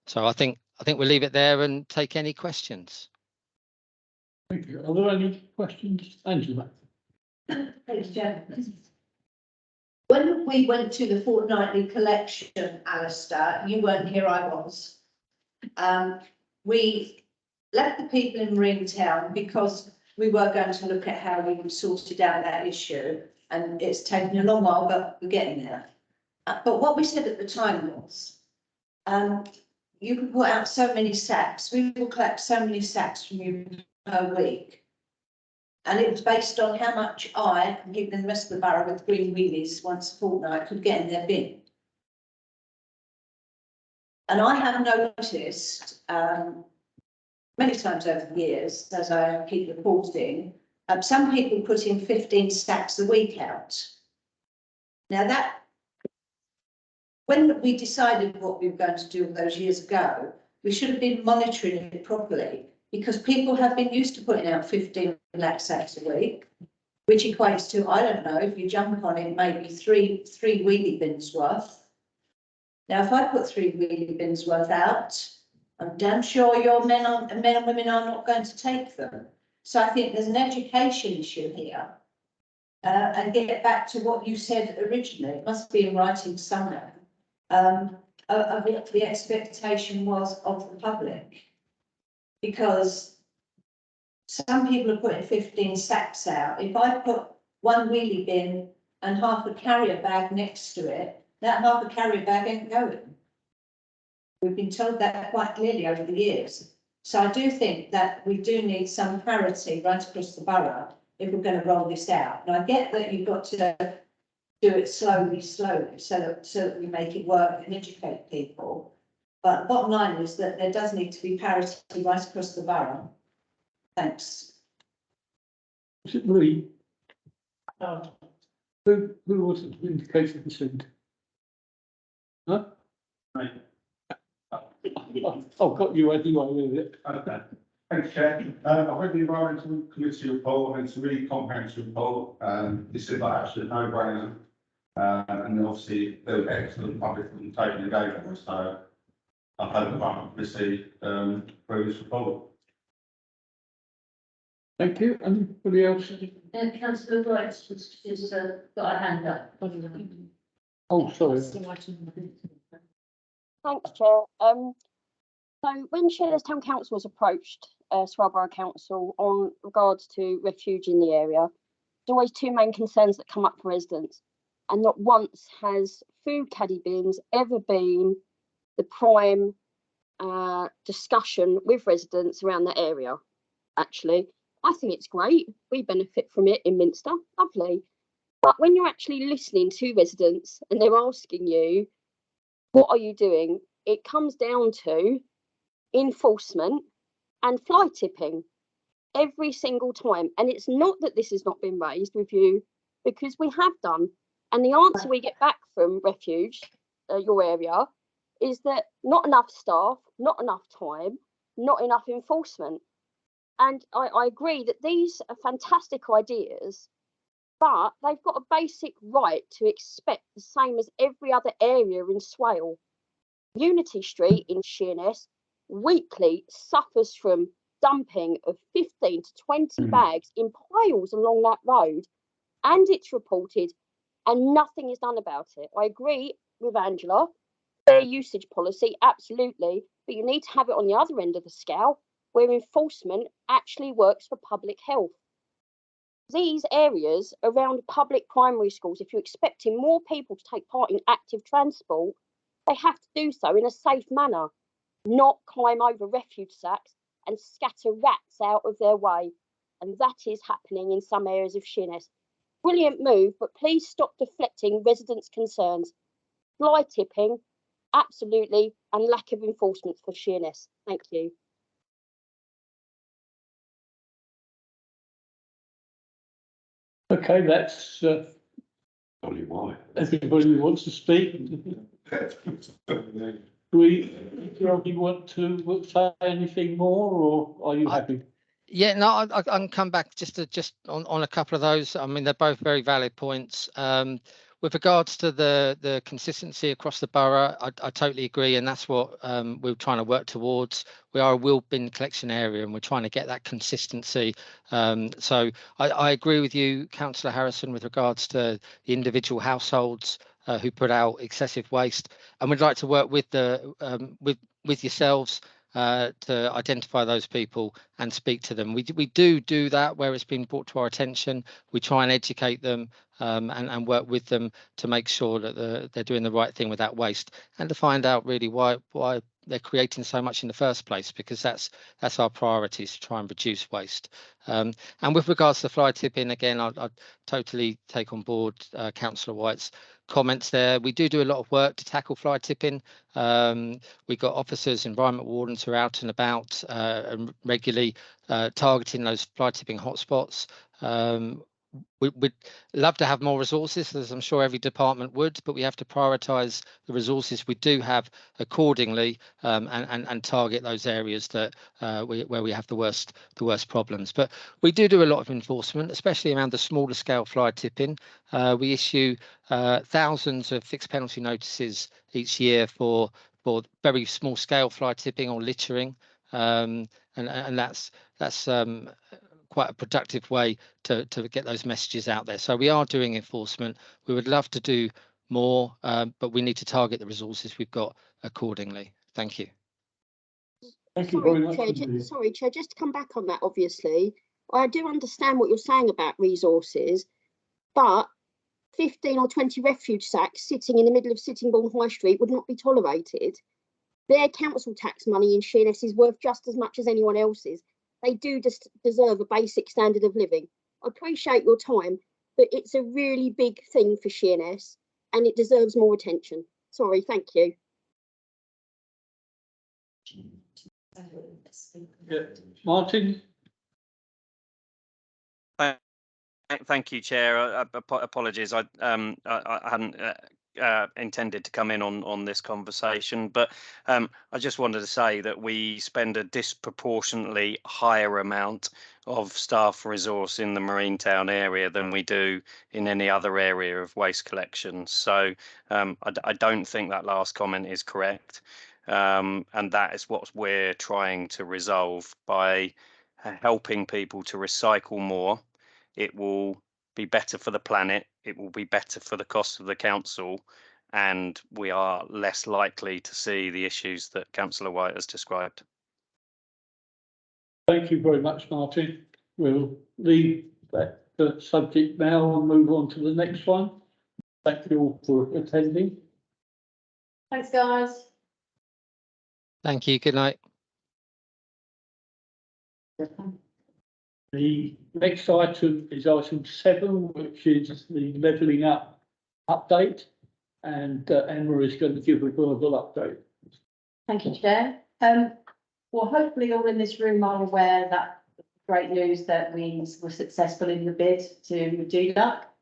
So I think we'll leave it there and take any questions. Thank you. Are there any questions, Angela? Thanks, Chair. When we went to the fortnightly collection, Alistair, you weren't here, I was. We left the people in Marine Town because we were going to look at how we would sort out that issue, and it's taken a long while, but we're getting there. But what we said at the time was, you can put out so many sacks, we will collect so many sacks from you per week. And it was based on how much I and people in the rest of the borough with green wheelies once a fortnight could get in their bin. And I have noticed many times over the years, as I keep reporting, some people put in 15 stacks a week out. Now that, when we decided what we were going to do all those years ago, we should have been monitoring it properly, because people have been used to putting out 15 lakh sacks a week, which equates to, I don't know, if you jump on it, maybe three wheelie bins worth. Now, if I put 3 wheelie bins worth out, I'm damn sure your men and women are not going to take them. So I think there's an education issue here. And get back to what you said originally, it must be in writing somewhere, of what the expectation was of the public. Because some people are putting 15 sacks out. If I put 1 wheelie bin and half a carrier bag next to it, that half a carrier bag ain't going. We've been told that quite clearly over the years. So I do think that we do need some parity right across the borough if we're going to roll this out. And I get that you've got to do it slowly, so that we make it work and educate people. But the bottom line is that there does need to be parity right across the borough. Thanks. Was it Lee? Who was it who indicated the seat? Huh? Right. I've got you anyway with it. Okay. Thanks, Chair. I've read the Environmental Committee report, and it's a really comprehensive report. This is like actually no brainer. And obviously there was excellent public presentation engagement, so I hope the Environmental Committee approves this report. Thank you. Anybody else? Councillor Wright has got a hand up. Oh, sorry. Thanks, Chair. So when Sheppey Town Council was approached, Swellborough Council, on regards to refuge in the area, there's always 2 main concerns that come up for residents, and not once has food caddy bins ever been the prime discussion with residents around that area. Actually, I think it's great. We benefit from it in Minster, lovely. But when you're actually listening to residents and they're asking you, what are you doing? It comes down to enforcement and fly tipping every single time. And it's not that this has not been raised with you, because we have done. And the answer we get back from Refuge, your area, is that not enough staff, not enough time, not enough enforcement. And I agree that these are fantastic ideas, but they've got a basic right to expect the same as every other area in Swale. Unity Street in Sheerness weekly suffers from dumping of 15 to 20 bags in piles along that road, and it's reported and nothing is done about it. I agree with Angela, fair usage policy, absolutely, but you need to have it on the other end of the scale where enforcement actually works for public health. These areas around public primary schools, if you're expecting more people to take part in active transport, they have to do so in a safe manner. not climb over refuge sacks and scatter rats out of their way. And that is happening in some areas of Sheerness. Brilliant move, but please stop deflecting residents' concerns. Fly tipping, absolutely, and lack of enforcement for Sheerness. Thank you. Okay, that's Only why. everybody who wants to speak. Do you want to say anything more, or are you happy? Yeah, no, I can come back just on a couple of those. I mean, they're both very valid points. With regards to the consistency across the borough, I totally agree, and that's what we're trying to work towards. We are a wheel bin collection area, and we're trying to get that consistency. So I agree with you, Councillor Harrison, with regards to the individual households who put out excessive waste, and we'd like to work with the with yourselves to identify those people and speak to them. We do that where it's been brought to our attention. We try and educate them and work with them to make sure that they're doing the right thing with that waste, and to find out really why they're creating so much in the first place, because that's our priority, is to try and reduce waste. And with regards to fly tipping, again, I'd totally take on board Councillor White's comments there. We do a lot of work to tackle fly tipping. We've got officers, environment wardens who are out and about and regularly targeting those fly tipping hotspots. We'd love to have more resources, as I'm sure every department would, but we have to prioritise the resources we do have accordingly, and target those areas that where we have the worst problems. But we do a lot of enforcement, especially around the smaller scale fly tipping. We issue thousands of fixed penalty notices each year for very small scale fly tipping or littering, and that's quite a productive way to get those messages out there. So we are doing enforcement. We would love to do more, but we need to target the resources we've got accordingly. Thank you. Thank you very much. Sorry, Chair, just to come back on that, obviously, I do understand what you're saying about resources, but 15 or 20 refuge sacks sitting in the middle of Sittingbourne High Street would not be tolerated. Their council tax money in Sheerness is worth just as much as anyone else's. They do deserve a basic standard of living. I appreciate your time, but it's a really big thing for Sheerness and it deserves more attention. Sorry, thank you. Yeah. Martin? Thank you, Chair. Apologies, I hadn't intended to come in on this conversation, but I just wanted to say that we spend a disproportionately higher amount of staff resource in the Marine Town area than we do in any other area of waste collection. So I don't think that last comment is correct, and that is what we're trying to resolve by helping people to recycle more. It will be better for the planet, it will be better for the cost of the council, and we are less likely to see the issues that Councillor White has described. Thank you very much, Martin. We'll leave that subject now and move on to the next one. Thank you all for attending. Thanks, guys. Thank you. Good night. The next item is item 7, which is the levelling up update, and Emma is going to give a verbal update. Thank you, Chair. Well, hopefully all in this room are aware that great news that we were successful in the bid to do that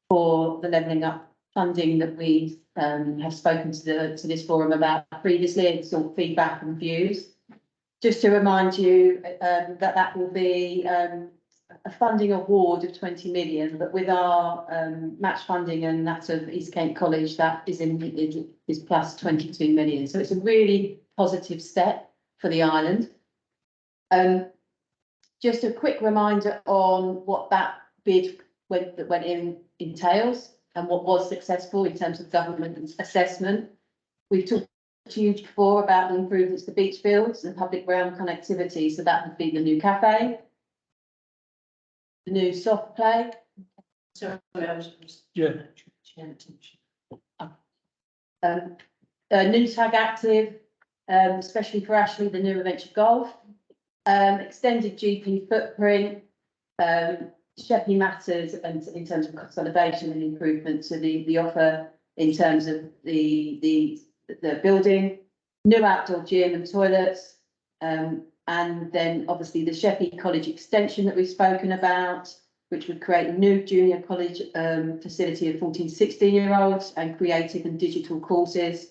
for the levelling up funding that we have spoken to this forum about previously, and sought feedback and views. Just to remind you that will be a funding award of 20 million, but with our match funding and that of East Kent College, that is plus 22 million. So it's a really positive step for the island. Just a quick reminder on what that bid that went in entails and what was successful in terms of government assessment. We've talked to you before about the improvements to beach fields and public realm connectivity. So that would be the new cafe, the new soft play. Sorry, I was new tag active, especially for Ashley, the newer venture golf. Extended GP footprint, Sheppey matters, and in terms of consolidation and improvement to the offer in terms of the building, new outdoor gym and toilets, and then obviously the Sheppey College extension that we've spoken about, which would create a new junior college facility of 14 to 16-year-olds and creative and digital courses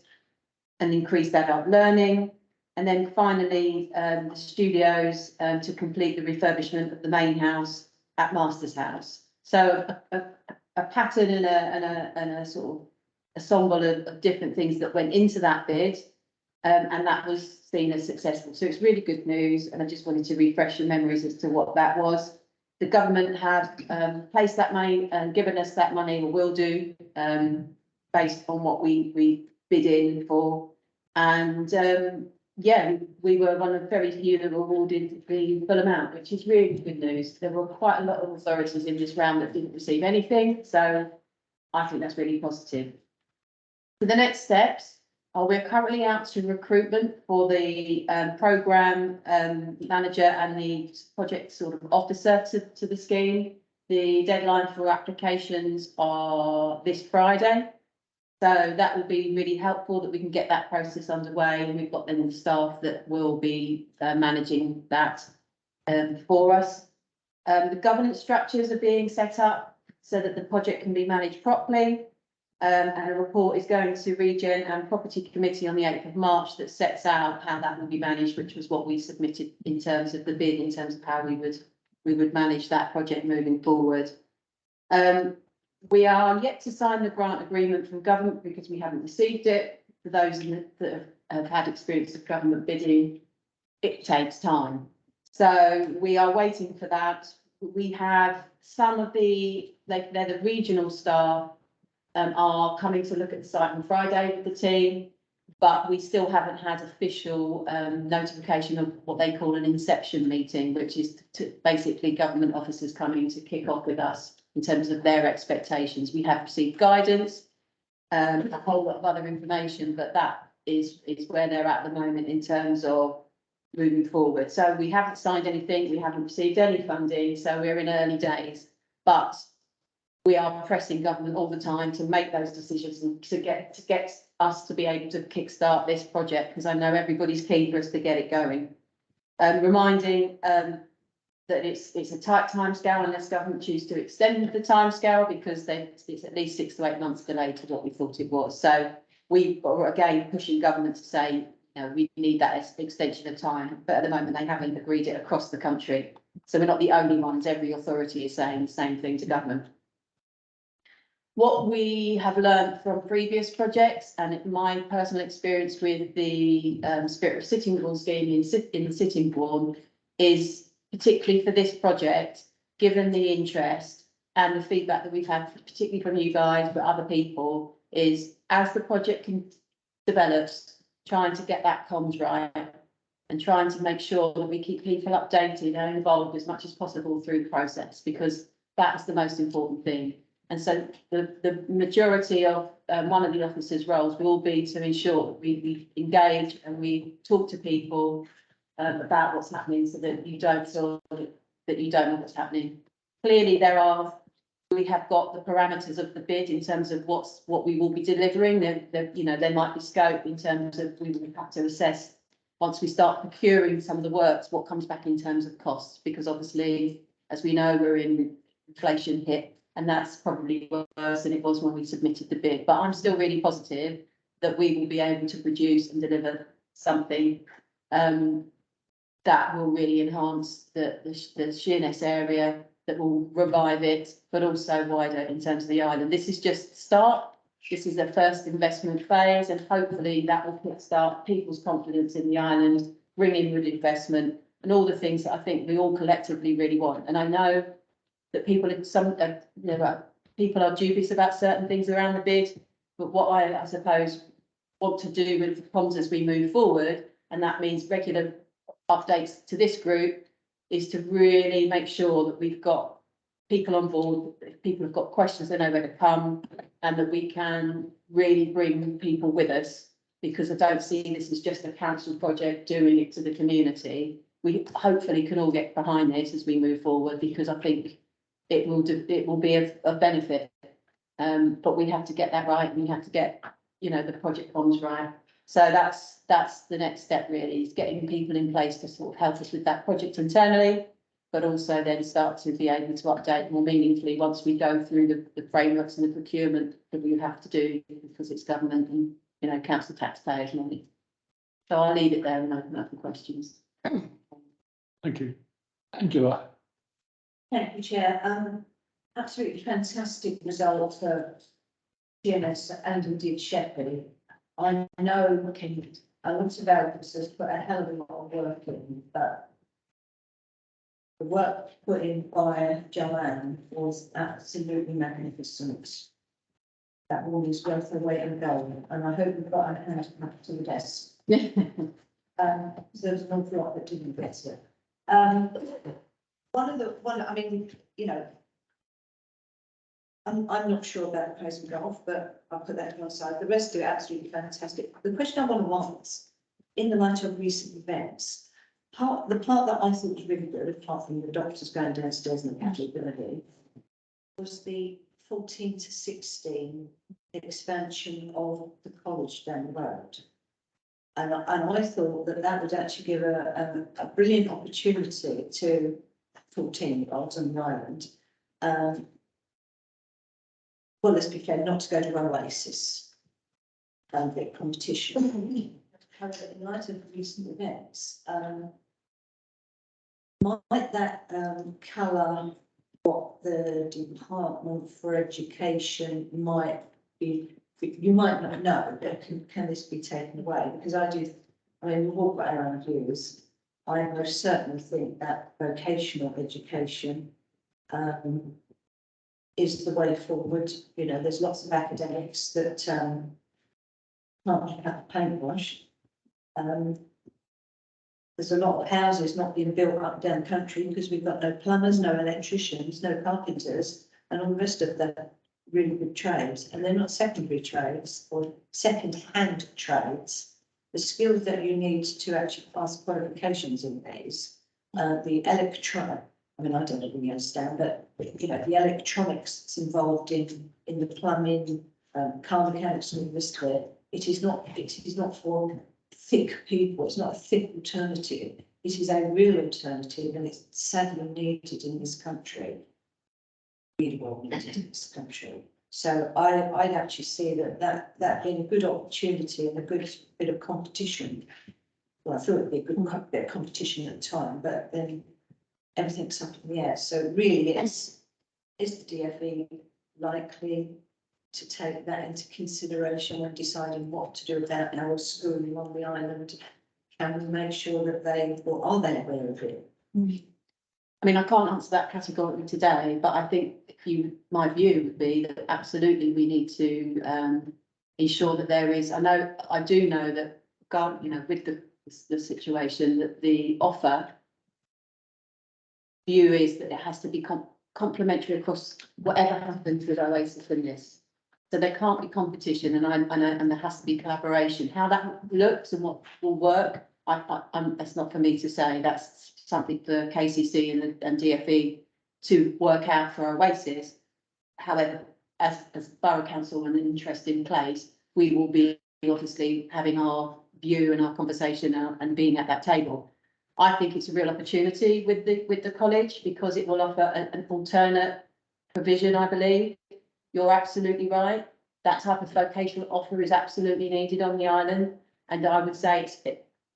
and increased adult learning. And then finally, the studios to complete the refurbishment of the main house at Master's House. So a pattern and a sort of ensemble of different things that went into that bid, and that was seen as successful. So it's really good news, and I just wanted to refresh your memories as to what that was. The government have placed that money and given us that money, or will do, based on what we bid in for. And yeah, we were one of very few that were awarded the full amount, which is really good news. There were quite a lot of authorities in this round that didn't receive anything, so I think that's really positive. For the next steps, we're currently out to recruitment for the programme manager and the project sort of officer to the scheme. The deadline for applications are this Friday. So that will be really helpful that we can get that process underway, and we've got then the staff that will be managing that for us. The governance structures are being set up so that the project can be managed properly. And a report is going to Regen and Property Committee on the 8th of March that sets out how that will be managed, which was what we submitted in terms of the bid, in terms of how we would manage that project moving forward. We are yet to sign the grant agreement from government because we haven't received it. For those that have had experience of government bidding, it takes time. So we are waiting for that. We have some of they're the regional staff are coming to look at the site on Friday with the team, but we still haven't had official notification of what they call an inception meeting, which is basically government officers coming to kick off with us in terms of their expectations. We have received guidance, a whole lot of other information, but that is where they're at the moment in terms of moving forward. So we haven't signed anything, we haven't received any funding, so we're in early days, but we are pressing government all the time to make those decisions and to get us to be able to kickstart this project, because I know everybody's keen for us to get it going. Reminding that it's a tight timescale unless government choose to extend the timescale, because it's at least 6 to 8 months delayed to what we thought it was. So we are again pushing government to say, you know, we need that extension of time, but at the moment they haven't agreed it across the country. So we're not the only ones. Every authority is saying the same thing to government. What we have learned from previous projects, and my personal experience with the Spirit of Sittingbourne scheme in Sittingbourne, is particularly for this project, given the interest and the feedback that we've had, particularly from you guys, but other people, is as the project develops, trying to get that comms right and trying to make sure that we keep people updated and involved as much as possible through the process, because that's the most important thing. And so the majority of one of the officers' roles will be to ensure that we engage and we talk to people about what's happening, so that you don't feel that you don't know what's happening. Clearly, we have got the parameters of the bid in terms of what we will be delivering. There might be scope in terms of we will have to assess once we start procuring some of the works, what comes back in terms of costs, because obviously, as we know, we're in inflation hit. And that's probably worse than it was when we submitted the bid. But I'm still really positive that we will be able to produce and deliver something that will really enhance the Sheerness area, that will revive it, but also wider in terms of the island. This is just the start. This is the first investment phase, and hopefully that will kickstart people's confidence in the island, bring in good investment, and all the things that I think we all collectively really want. And I know that people are dubious about certain things around the bid, but what I suppose want to do with the comms as we move forward, and that means regular updates to this group, is to really make sure that we've got people on board. If people have got questions, they know where to come, and that we can really bring people with us because I don't see this as just a council project doing it to the community. We hopefully can all get behind this as we move forward, because I think it will be of benefit. But we have to get that right. We have to get, the project bonds right. So that's the next step really, is getting people in place to sort of help us with that project internally, but also then start to be able to update more meaningfully once we go through the frameworks and the procurement that we have to do, because it's government and, council taxpayers' money. So I'll leave it there and open up for questions. Thank you. Angela. Thank you, Chair. Absolutely fantastic result for GNS and indeed Sheppey. I know a lot of officers put a hell of a lot of work in, but the work put in by Joanne was absolutely magnificent. That woman is worth her weight in gold, and I hope we've got our hand back to the desk. So there's an awful lot that didn't get it. I'm not sure about the Praise and Golf, but I'll put that to one side. The rest are absolutely fantastic. The question I want to ask, in the light of recent events, the part that I thought was really good, apart from the doctors going downstairs and the Catholic building, was the 14 to 16 expansion of the college down the road. And I thought that would actually give a brilliant opportunity to 14-year-olds on the island. Well, let's be fair, not to go to Oasis and get competition. However, in light of recent events, might that colour what the Department for Education might be? You might not know, but can this be taken away? Because we've all got our own views. I most certainly think that vocational education is the way forward. There's lots of academics that can't pick up the paintbrush. There's a lot of houses not being built up and down the country because we've got no plumbers, no electricians, no carpenters, and all the rest of the really good trades. And they're not secondary trades or second-hand trades. The skills that you need to actually pass qualifications in these, the electronic. I don't really understand, but the electronics that's involved in the plumbing, car mechanics, and all this bit, it is not for thick people. It's not a thick alternative. It is a real alternative, and it's sadly needed in this country. Really well needed in this country. So I'd actually see that being a good opportunity and a good bit of competition. Well, I thought it'd be a good bit of competition at the time, but then everything's up in the air. So really, is the DfE likely to take that into consideration when deciding what to do about our schooling on the island? Can we make sure that are they aware of it? I can't answer that categorically today, but I think my view would be that absolutely we need to ensure that there is. I do know that with the situation that the offer view is that it has to be complementary across whatever happens with Oasis and this. So there can't be competition, and there has to be collaboration. How that looks and what will work, that's not for me to say. That's something for KCC and DfE to work out for Oasis. However, as Borough Council and an interest in place, we will be obviously having our view and our conversation and being at that table. I think it's a real opportunity with the college because it will offer an alternate provision, I believe. You're absolutely right. That type of vocational offer is absolutely needed on the island. And I would say it's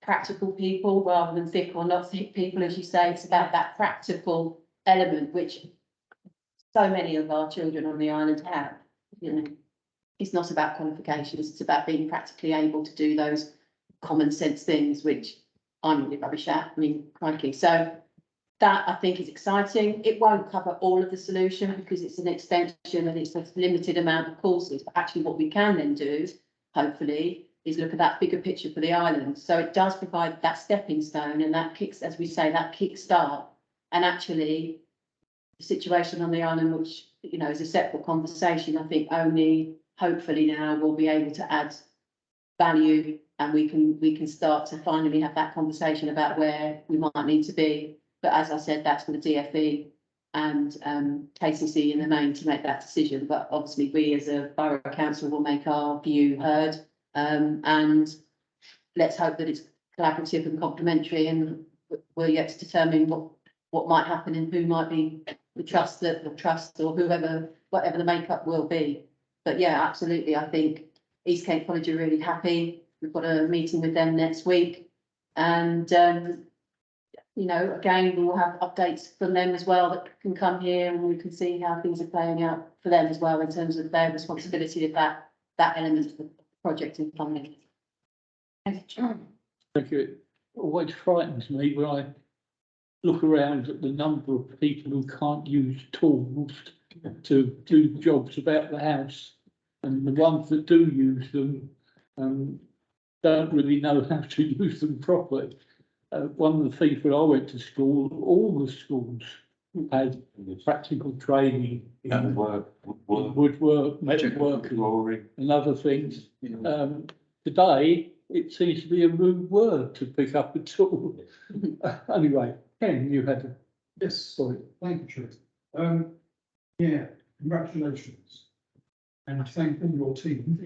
practical people rather than thick or not thick people, as you say. It's about that practical element, which so many of our children on the island have. It's not about qualifications. It's about being practically able to do those common sense things, which I'm really rubbish at. Crikey. So that I think is exciting. It won't cover all of the solution because it's an extension and it's a limited amount of courses. But actually what we can then do, hopefully, is look at that bigger picture for the island. So it does provide that stepping stone and that kicks, as we say, that kick start. And actually the situation on the island, which, is a separate conversation, I think only hopefully now we'll be able to add value, and we can start to finally have that conversation about where we might need to be. But as I said, that's for the DFE and KCC in the main to make that decision. But obviously, we as a borough council will make our view heard, and let's hope that it's collaborative and complementary, and we're yet to determine what might happen and who might be the trust or whoever, whatever the makeup will be. But yeah, absolutely, I think East Kent College are really happy. We've got a meeting with them next week, and you know, again, we will have updates from them as well that can come here, and we can see how things are playing out for them as well in terms of their responsibility of that element of the project in funding. Thank you. It always frightens me when I look around at the number of people who can't use tools to do jobs about the house, and the ones that do use them don't really know how to use them properly. One of the things when I went to school, all the schools had practical training in woodwork, metalwork, and other things. Today, it seems to be a rude word to pick up a tool. Anyway, Ken, you had a... Yes, sorry, thank you, Chair. Yeah, congratulations. And I thank all your team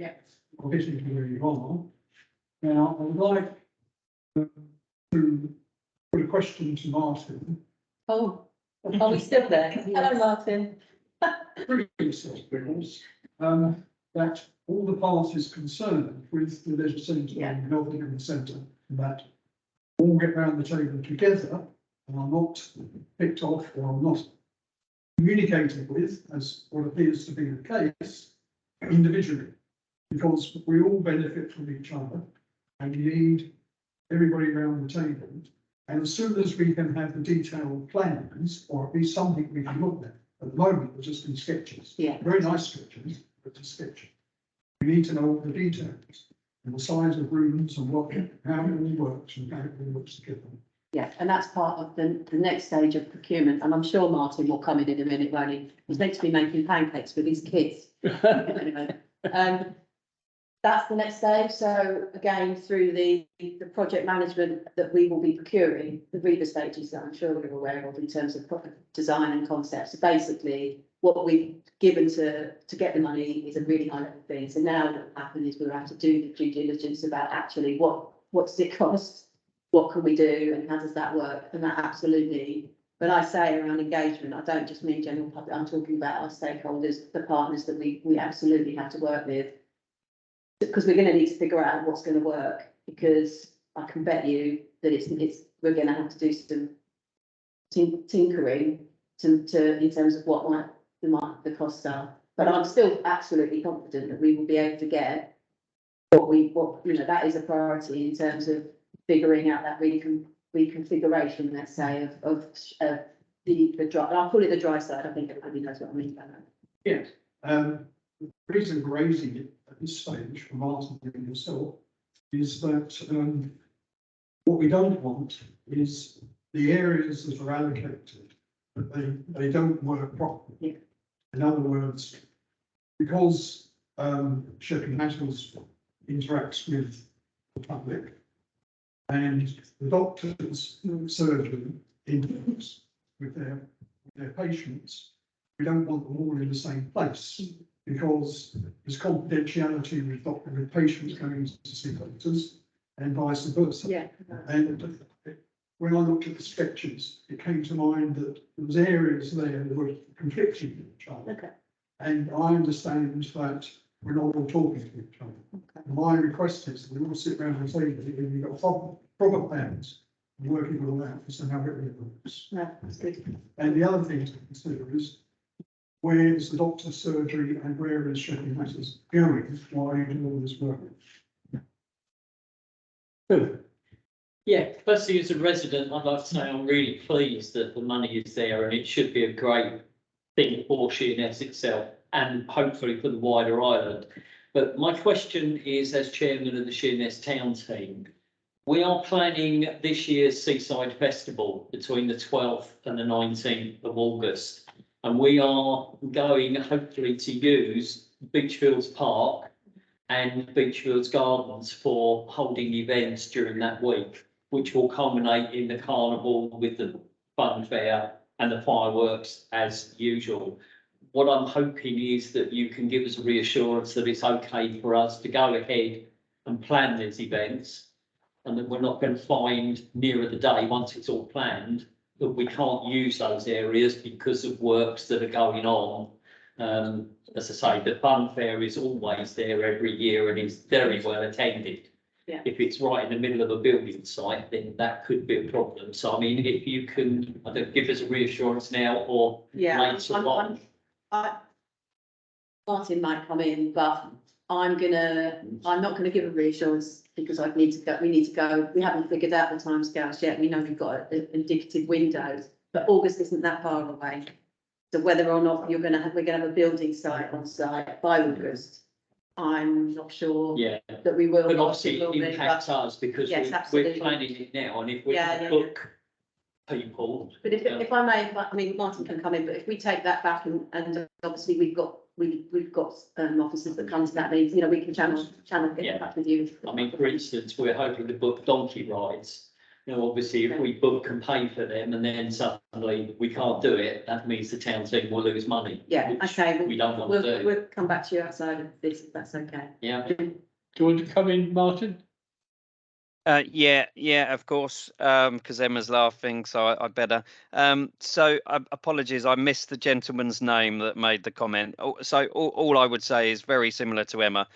for hitting where you are. Now, I would like to put a question to Martin. Oh, are we still there? Hello, Martin. Previously, because that all the parties concerned with the legislation and building in the centre, that all get round the table together and are not picked off or are not communicated with, as what appears to be the case, individually, because we all benefit from each other and we need everybody around the table. And as soon as we can have the detailed plans, or at least something we can look at the moment, we're just in sketches. Very nice sketches, but just sketches. We need to know all the details and the size of rooms and how it all works and how it all works together. Yeah, and that's part of the next stage of procurement, and I'm sure Martin will come in a minute, won't he? He's meant to be making pancakes with his kids. Anyway, that's the next stage. So again, through the project management that we will be procuring, the REBA stages that I'm sure we're aware of in terms of design and concepts. So basically, what we've given to get the money is a really high level thing. So now what will happen is we'll have to do the due diligence about actually what does it cost, what can we do, and how does that work? And that absolutely, when I say around engagement, I don't just mean general public, I'm talking about our stakeholders, the partners that we absolutely have to work with. Because we're going to need to figure out what's going to work, because I can bet you that we're going to have to do some tinkering to in terms of what the costs are. But I'm still absolutely confident that we will be able to get what you know, that is a priority in terms of figuring out that reconfiguration, let's say, of the dry. I'll call it the dry side. I think everybody knows what I mean by that. Yes. The reason for raising it at this stage for Martin and yourself is that what we don't want is the areas that are allocated, that they don't work properly. In other words, because Sheppey Metals interacts with the public and the doctors, surgeon interacts with their patients, we don't want them all in the same place, because there's confidentiality with patients going to see doctors and vice versa. And when I looked at the sketches, it came to mind that there was areas there that were conflicting with each other. And I understand that we're not all talking to each other. My request is that we all sit around the table and we've got proper plans and working with all that as to how it really works. That's good. And the other thing to consider is, where is the doctor's surgery and where is Sheppey Metals going while you do all this work? Yeah, firstly, as a resident, I'd like to say I'm really pleased that the money is there, and it should be a great thing for Sheerness itself and hopefully for the wider island. But my question is, as chairman of the Sheerness Town team, we are planning this year's Seaside Festival between the 12th and the 19th of August. And we are going hopefully to use Beachfields Park and Beachfields Gardens for holding events during that week, which will culminate in the carnival with the fun fair and the fireworks as usual. What I'm hoping is that you can give us a reassurance that it's okay for us to go ahead and plan these events, and that we're not going to find nearer the day, once it's all planned, that we can't use those areas because of works that are going on. As I say, the fun fair is always there every year and is very well attended. Yeah. If it's right in the middle of a building site, then that could be a problem. So I mean, if you can, I don't give us a reassurance now or later on. Martin might come in, but I'm not gonna give a reassurance because I need to go, we need to go, we haven't figured out the timescales yet, we know we've got an indicative window, but August isn't that far away. So whether or not we're gonna have a building site on site by August, I'm not sure Yeah, that we will. but obviously will be, it impacts us because Yes, we're absolutely. planning it now, and if we Yeah, yeah, book people. But if I may, I mean, Martin can come in, but if we take that back and obviously we've got officers that come to that meeting, you know, we can channel get back with you. I mean, for instance, we're hoping to book donkey rides. You know, obviously, if we book and pay for them and then suddenly we can't do it, that means the town team will lose money. Yeah, okay. We don't want to do. We'll come back to you outside of this, if that's okay. Yeah. Do you want to come in, Martin? Yeah, of course, because Emma's laughing, so I better. So apologies, I missed the gentleman's name that made the comment. So all I would say is very similar to Emma.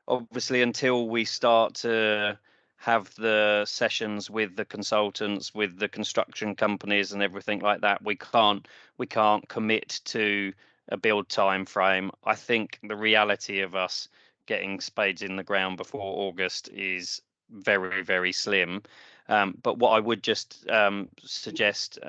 Obviously, until we start to have the sessions with the consultants, with the construction companies and everything like that, we can't commit to a build time frame. I think the reality of us getting spades in the ground before August is very, very slim. But what I would just suggest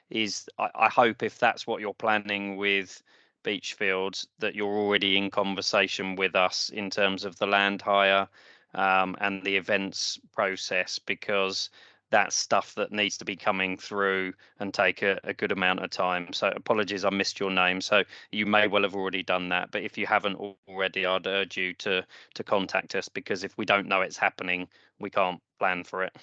is I hope if that's what you're planning with Beachfields, that you're already in conversation with us in terms of the land hire and the events process, because that's stuff that needs to be coming through and take a good amount of time. So apologies, I missed your name. So you may well have already done that, but if you haven't already, I'd urge you to contact us, because if we don't know it's happening, we can't plan for it.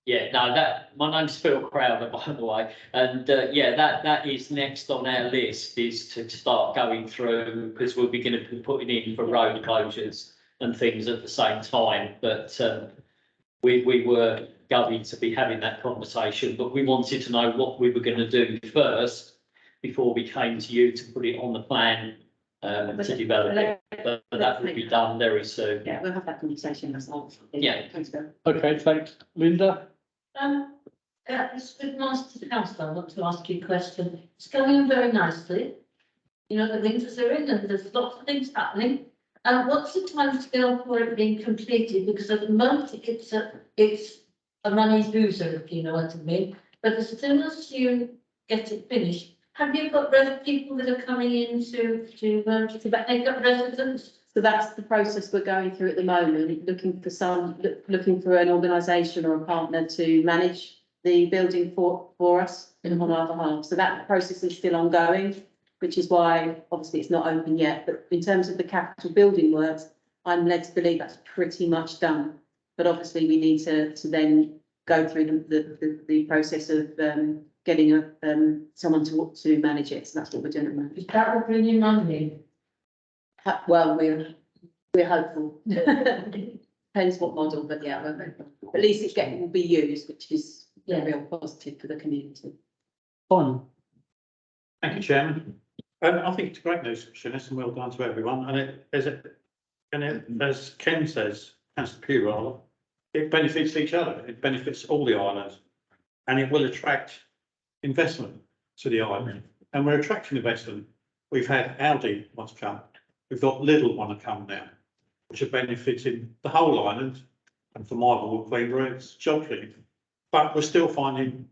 Yeah, no, my name's Phil Crowder, by the way, and yeah, that is next on our list, is to start going through, because we'll be going to be putting in for road closures and things at the same time. But we were going to be having that conversation, but we wanted to know what we were going to do first before we came to you to put it on the plan to develop it. But that will be done very soon. Yeah, we'll have that conversation ourselves. Yeah. Thanks, Bill. Okay, thanks. Linda? It's with Master's House, I want to ask you a question. It's going on very nicely. You know, the winters are in and there's lots of things happening. And what's the timescale for it being completed? Because at the moment it's a money loser, if you know what I mean. But as soon as you get it finished, have you got people that are coming in to take up residence? So that's the process we're going through at the moment, looking for an organisation or a partner to manage the building for us on our behalf. So that process is still ongoing, which is why obviously it's not open yet. But in terms of the capital building works, I'm led to believe that's pretty much done. But obviously we need to then go through the process of getting someone to manage it. So that's what we're doing at the moment. Is that will bring you money? Well, we're hopeful. Depends what model, but yeah, we're hopeful. At least will be used, which is a real positive for the community. Fine. Thank you, Chairman. I think it's great news, Shanice, and well done to everyone. And as Ken says, Councillor Pugh rather, it benefits each other. It benefits all the islands, and it will attract investment to the island. And we're attracting investment. We've had Audi want to come. We've got Lidl want to come now, which are benefiting the whole island, and for my ward, Queen Roads, Joplin. But we're still finding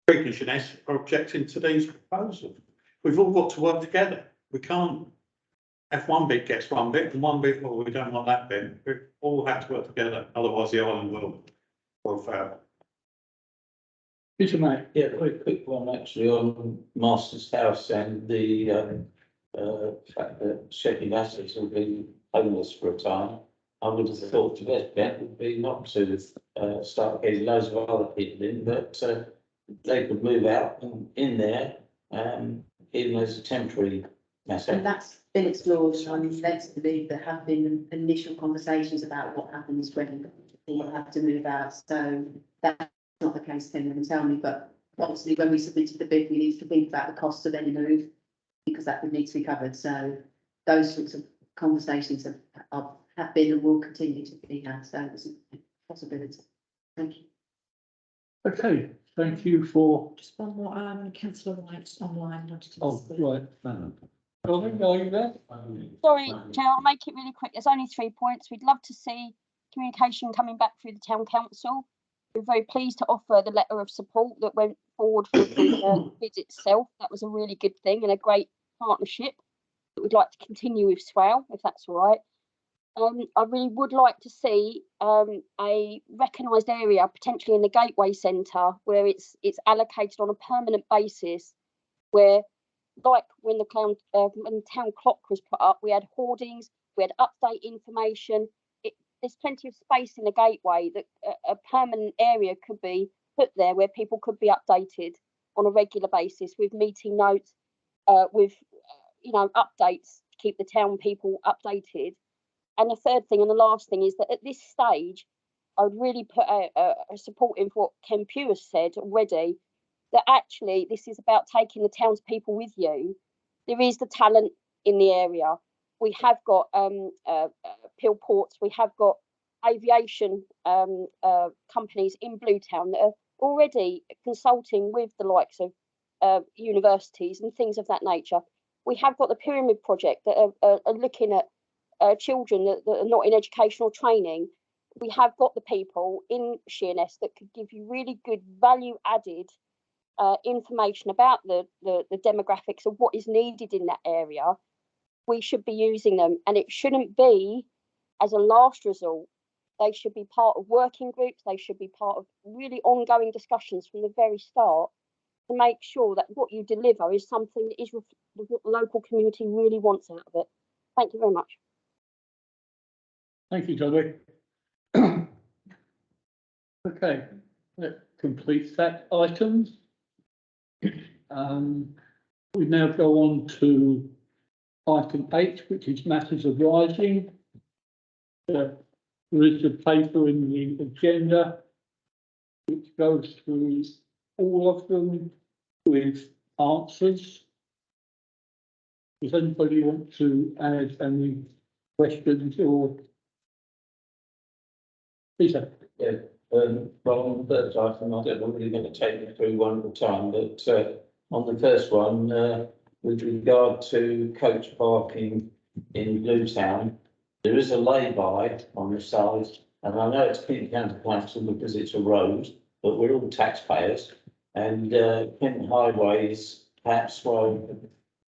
Creek and Sheppey are objecting to these proposals. We've all got to work together. We can't have one bit gets one bit and one bit, well, we don't want that bit. We all have to work together, otherwise the island will fail. Peter, mate. Yeah, very quick one actually on Master's House and the fact that Sheppey assets will be homeless for a time, I would have thought the best bet would be not to start getting loads of other people in, but they could move out and in there, even as a temporary matter. And that's been explored. I'm led to believe there have been initial conversations about what happens when people have to move out. So that's not the case, can you tell me? But obviously, when we submitted the bid, we need to think about the cost of any move because that would need to be covered. So those sorts of conversations have been and will continue to be had. So it's a possibility. Thank you. Okay, thank you for. Just one more, councillor White online wanted to. Oh, right. Colin, are you there? Sorry, Chair, I'll make it really quick. There's only 3 points. We'd love to see communication coming back through the town council. We're very pleased to offer the letter of support that went forward for the bid itself. That was a really good thing and a great partnership that we'd like to continue with Swale, if that's all right. I really would like to see a recognised area, potentially in the Gateway Centre, where it's allocated on a permanent basis, where, like when the town clock was put up, we had hoardings, we had update information. There's plenty of space in the Gateway that a permanent area could be put there where people could be updated on a regular basis with meeting notes, with updates to keep the town people updated. And the third thing and the last thing is that at this stage, I would really put a support in for what Ken Pugh has said already, that actually this is about taking the townspeople with you. There is the talent in the area. We have got Peel Ports, we have got aviation companies in Bluetown that are already consulting with the likes of universities and things of that nature. We have got the Pyramid Project that are looking at children that are not in educational training. We have got the people in Sheerness that could give you really good value added information about the demographics of what is needed in that area. We should be using them, and it shouldn't be as a last resort. They should be part of working groups. They should be part of really ongoing discussions from the very start to make sure that what you deliver is something that is what the local community really wants out of it. Thank you very much. Thank you, Dolly. Okay, that completes that items. We now go on to item 8, which is matters arising. There is a paper in the agenda which goes through all of them with answers. Does anybody want to add any questions or? Peter? Yeah, well, on the first item, I don't know whether you're going to take me through one at a time, but on the first one, with regard to coach parking in Bluetown, there is a lay-by on the side, and I know it's Kent County Council because it's a road, but we're all taxpayers, and Kent Highways perhaps will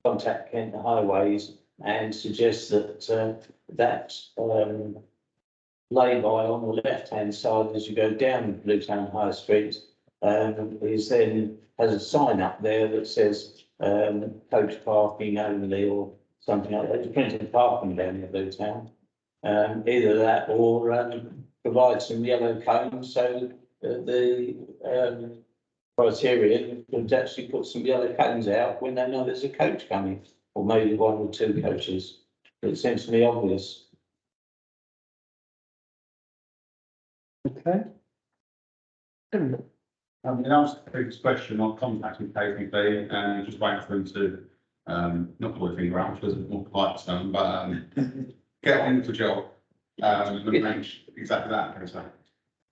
contact Kent Highways and suggest that that lay-by on the left-hand side as you go down Bluetown High Street is then has a sign up there that says coach parking only or something like that. It's printed parking down in Bluetown. Either that or provide some yellow cones so that the criterion could actually put some yellow cones out when they know there's a coach coming, or maybe one or two coaches. It seems to me obvious. Okay. In answer to the previous question, I've contacted KPB and just waiting for them to, not put a finger out, which was more polite to them, but get on with the job and arrange exactly that. So,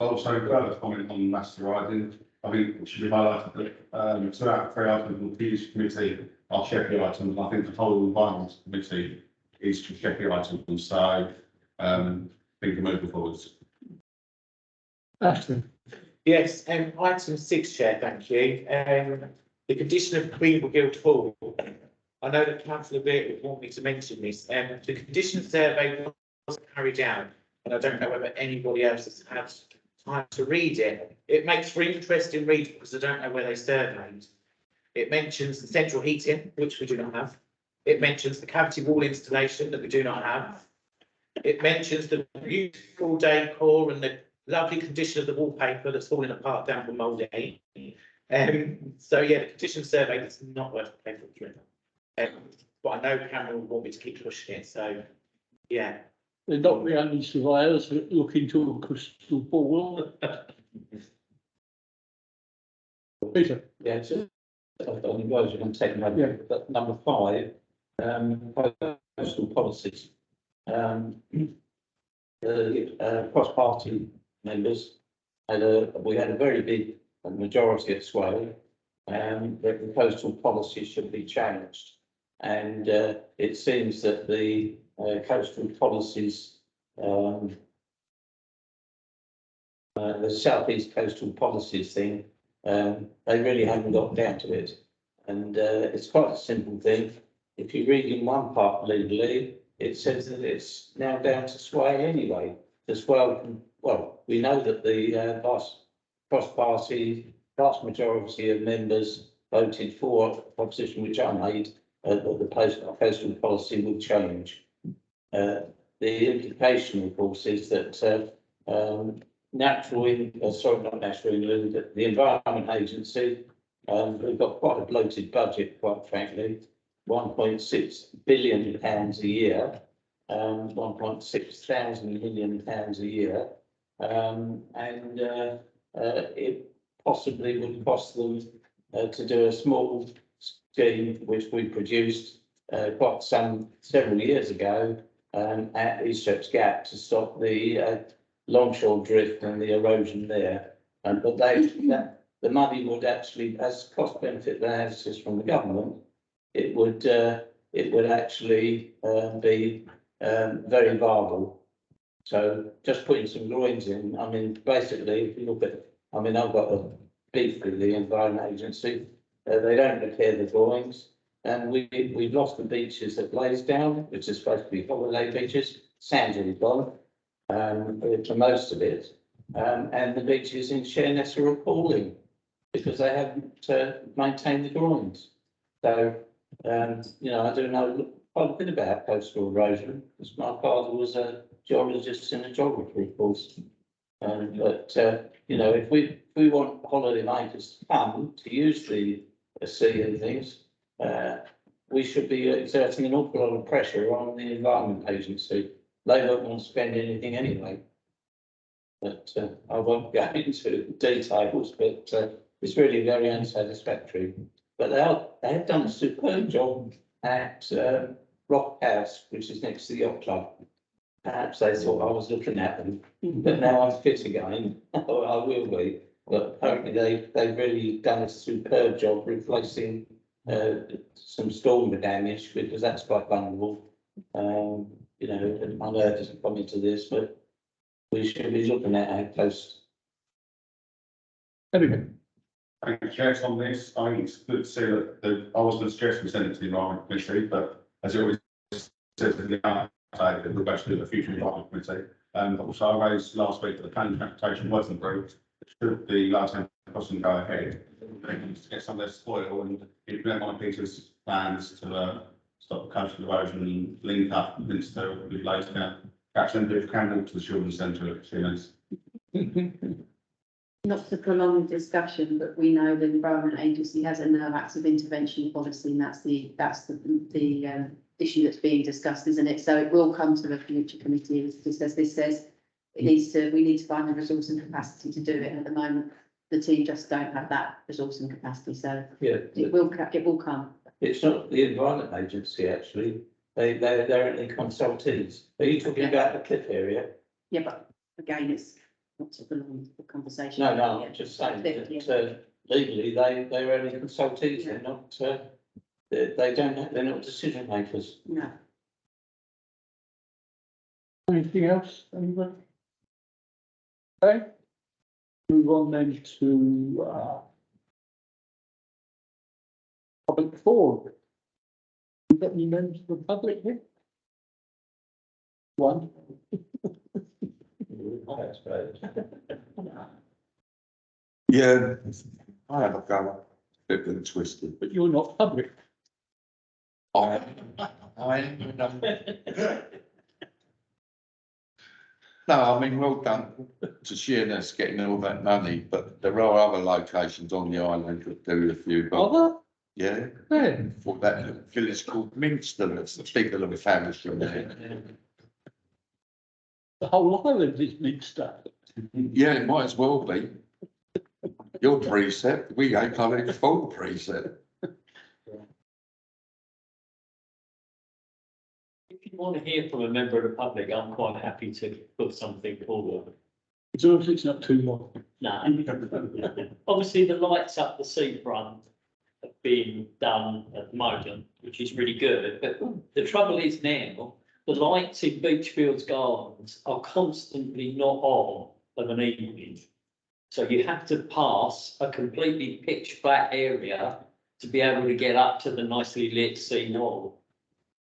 also, further comment on master riding, I think it should be highlighted that 2 out of 3 items on the Peace Committee are Sheppey items. I think the whole Environment Committee is Sheppey items. So, think of moving forwards. Ashton. Yes, item 6, Chair, thank you. The condition of Queenville Guildhall. I know that Councillor Beard would want me to mention this. The condition survey was carried out, and I don't know whether anybody else has had time to read it. It makes for interesting read because I don't know where they surveyed. It mentions the central heating, which we do not have. It mentions the cavity wall installation that we do not have. it mentions the beautiful decor and the lovely condition of the wallpaper that's falling apart down from mouldy. So yeah, the condition survey is not worth paying for. But I know Cameron will want me to keep pushing it, so yeah. They're not the only surveyors that look into a crystal ball. Peter? Yeah, just, on the words, you can take note, but number 5, postal policies. The cross-party members we had a very big majority at Swale, that the postal policy should be changed. And it seems that the coastal policies, the South East coastal policies thing, they really haven't got down to it. And it's quite a simple thing. If you read in one part legally, it says that it's now down to Swale anyway. The Swale, well, we know that the cross-party, vast majority of members voted for a proposition which I made, that the postal policy would change. The implication, of course, is that the Environment Agency, we've got quite a bloated budget, quite frankly, £1.6 billion a year, 1.6 thousand million pounds a year, and it possibly would cost them to do a small scheme which we produced several years ago at East Sheppey Gap to stop the longshore drift and the erosion there. But the money would actually, as cost benefit analysis from the government, it would actually be very viable. So just putting some groins in, I mean, basically, if you look at, I mean, I've got a beef with the Environment Agency. They don't repair the groins, and we've lost the beaches at Blaisdell, which is supposed to be holiday beaches. Sand's already gone for most of it, and the beaches in Sheerness are appalling because they haven't maintained the groins. So, you know, I do know quite a bit about coastal erosion because my father was a geologist in a geography course. But you know, if we want holiday makers to come to use the sea and things, we should be exerting an awful lot of pressure on the Environment Agency. They won't want to spend anything anyway. But I won't go into details, but it's really very unsatisfactory. But they have done a superb job at Rock House, which is next to the yacht club. Perhaps they thought I was looking at them, but now I'm fit again. I will be. But apparently they've really done a superb job replacing some storm damage because that's quite vulnerable. You know, and I know it doesn't come into this, but we should be looking at our coast. Anyway. Thank you, Chair, on this. I think it's good to see that I was going to suggest we send it to the Environment Committee, but as it always says in the outside, we'll go to the future Environment Committee. Also, I raised last week that the planning transportation wasn't approved. Should the last time doesn't go ahead, they need to get some of their spoil and implement one of Peter's plans to stop the coastal erosion and link up into with later. Perhaps then do can walk to the children's centre at Sheerness. Not to prolong the discussion, but we know the Environment Agency has a no active intervention policy, and that's the issue that's being discussed, isn't it? So it will come to the future committee, just as this says. We need to find the resource and capacity to do it. And at the moment, the team just don't have that resource and capacity. So yeah, it will come. It's not the Environment Agency actually. They're only consultees. Are you talking about the cliff area? Yeah, but again, it's not to prolong the conversation. No, I'm just saying that legally they're only consultees. They're not. They're not decision makers. No. Anything else? Anybody? Okay. Move on then to public forum. We've got any members of the public here? One. Yeah, I have a go. Bit of a twisted. But you're not public. I am. No, I mean, well done to Sheerness getting all that money, but there are other locations on the island that do a few. Other? Yeah, Yeah. for that village called Minster, that's bigger than Faversham there. The whole island is Minster. Yeah, it might as well be. Your precept, we ain't got any full precept. If you want to hear from a member of the public, I'm quite happy to put something forward. As long as it's not too long. No. Obviously, the lights up the seafront are being done at the moment, which is really good. But the trouble is now, the lights in Beachfields Gardens are constantly not on of an evening. So you have to pass a completely pitch black area to be able to get up to the nicely lit sea wall.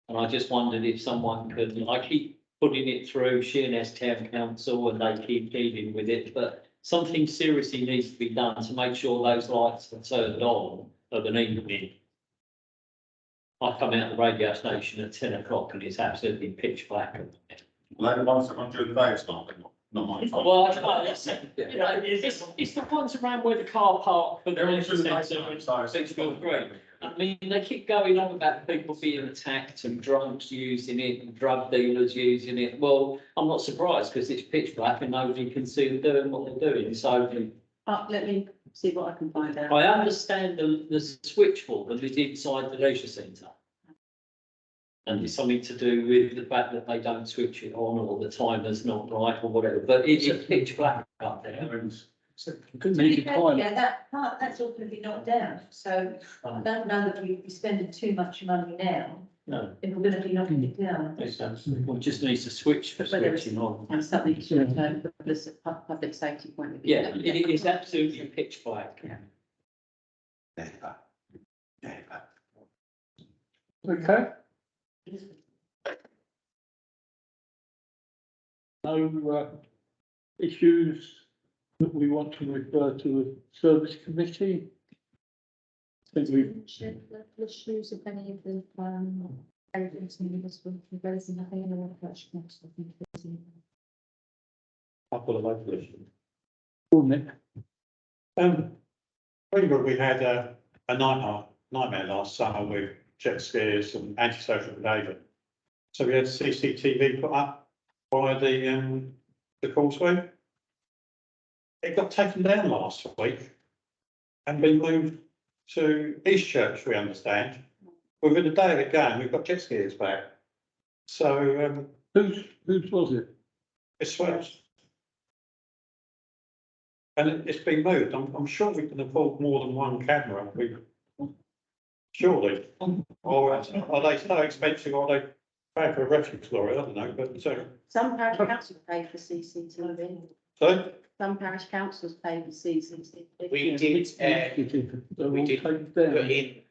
And I just wondered if someone could, I keep putting it through Sheerness Town Council and they keep dealing with it, but something seriously needs to be done to make sure those lights are turned on of an evening. I come out of the radio station at 10 o'clock and it's absolutely pitch black. Well, the ones that run during the day, it's not my fault. Well, I can't, you know, it's the ones around where the car park for the They're all leisure through the centre day, and so it's- Beachfield Green. I mean, they keep going on about people being attacked and drunks using it and drug dealers using it. Well, I'm not surprised because it's pitch black and nobody can see them doing what they're doing. So Let me see what I can find out. I understand the switchboard that is inside the leisure centre. And it's something to do with the fact that they don't switch it on or the timer's not right or whatever, but it is pitch black up there and. Yeah, that part, that's all going to be knocked down, so I don't know that we'd be spending too much money now, No, if we're going to be knocking it down. one just needs to switch for Whether it's- switching on. And something to return from a public safety point of view. Yeah, it is absolutely pitch black. Never, never. Okay. No issues that we want to refer to the service committee. I think we've Issues if any of the, everything's moving this week, there's nothing in the workshop. I've got a local issue. Well, Nick. Remember we had a nightmare last summer with jet skiers and antisocial behaviour. So we had CCTV put up by the causeway. It got taken down last week and been moved to Eastchurch, we understand. Within a day of it going, we've got jet skiers back. So, whose was it? it's swells. And it's been moved. I'm sure we can afford more than one camera. Surely. Or are they so expensive, or are they pay for a refuse lorry? I don't know, but, Some parish councils pay for CCTV. so, Some parish councils pay for CCTV. We did put in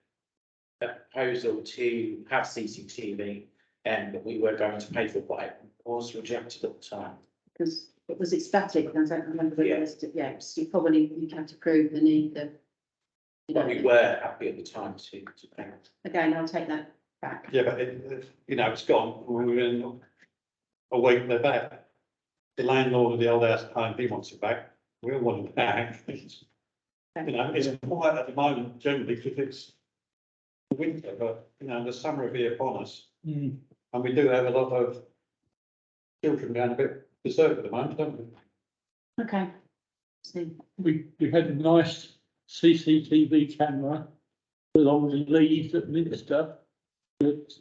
a proposal to have CCTV, but we were going to pay for it, but it was rejected at the time. Because it was static, I don't remember the list, so you have to prove the need of. But we were happy at the time to pay. Again, I'll take that back. yeah, but it's gone. We're in a week, they're back. The landlord of the old house at home, he wants it back. We all want it back. It's quiet at the moment generally because it's winter, but, the summer will be upon us. And we do have a lot of children going a bit berserk at the moment, don't we? Okay. We had a nice CCTV camera along the leads at Minster that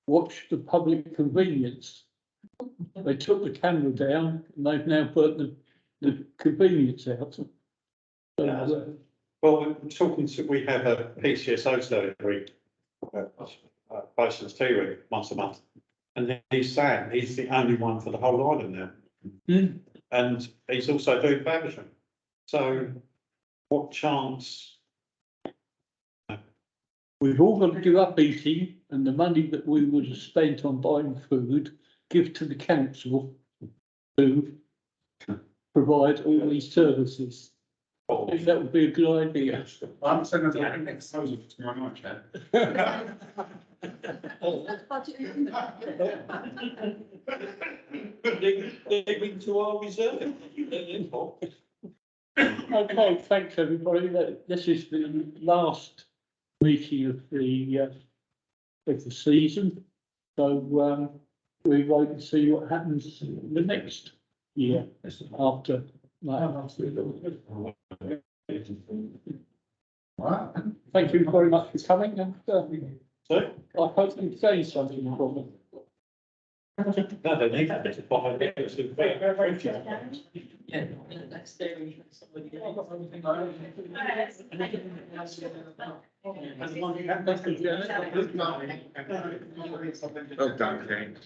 watched the public convenience. They took the camera down and they've now put the convenience out. So, Well, we're talking we have a PCSO surgery, patient's tea room once a month. And he's saying he's the only one for the whole island now. And he's also doing Faversham. So what chance? we've all got to give up eating and the money that we would have spent on buying food, give to the council to provide all these services. I think that would be a good idea. I'm sending the next proposal for tomorrow night, Chair. They've been to our reserve. Okay, thanks everybody. This is the last meeting of the season. So we wait and see what happens the next year after. Thank you very much for coming, and I hope you say something from it. No, they need that bit of bottom bit. Yeah, that's there. Well done, James.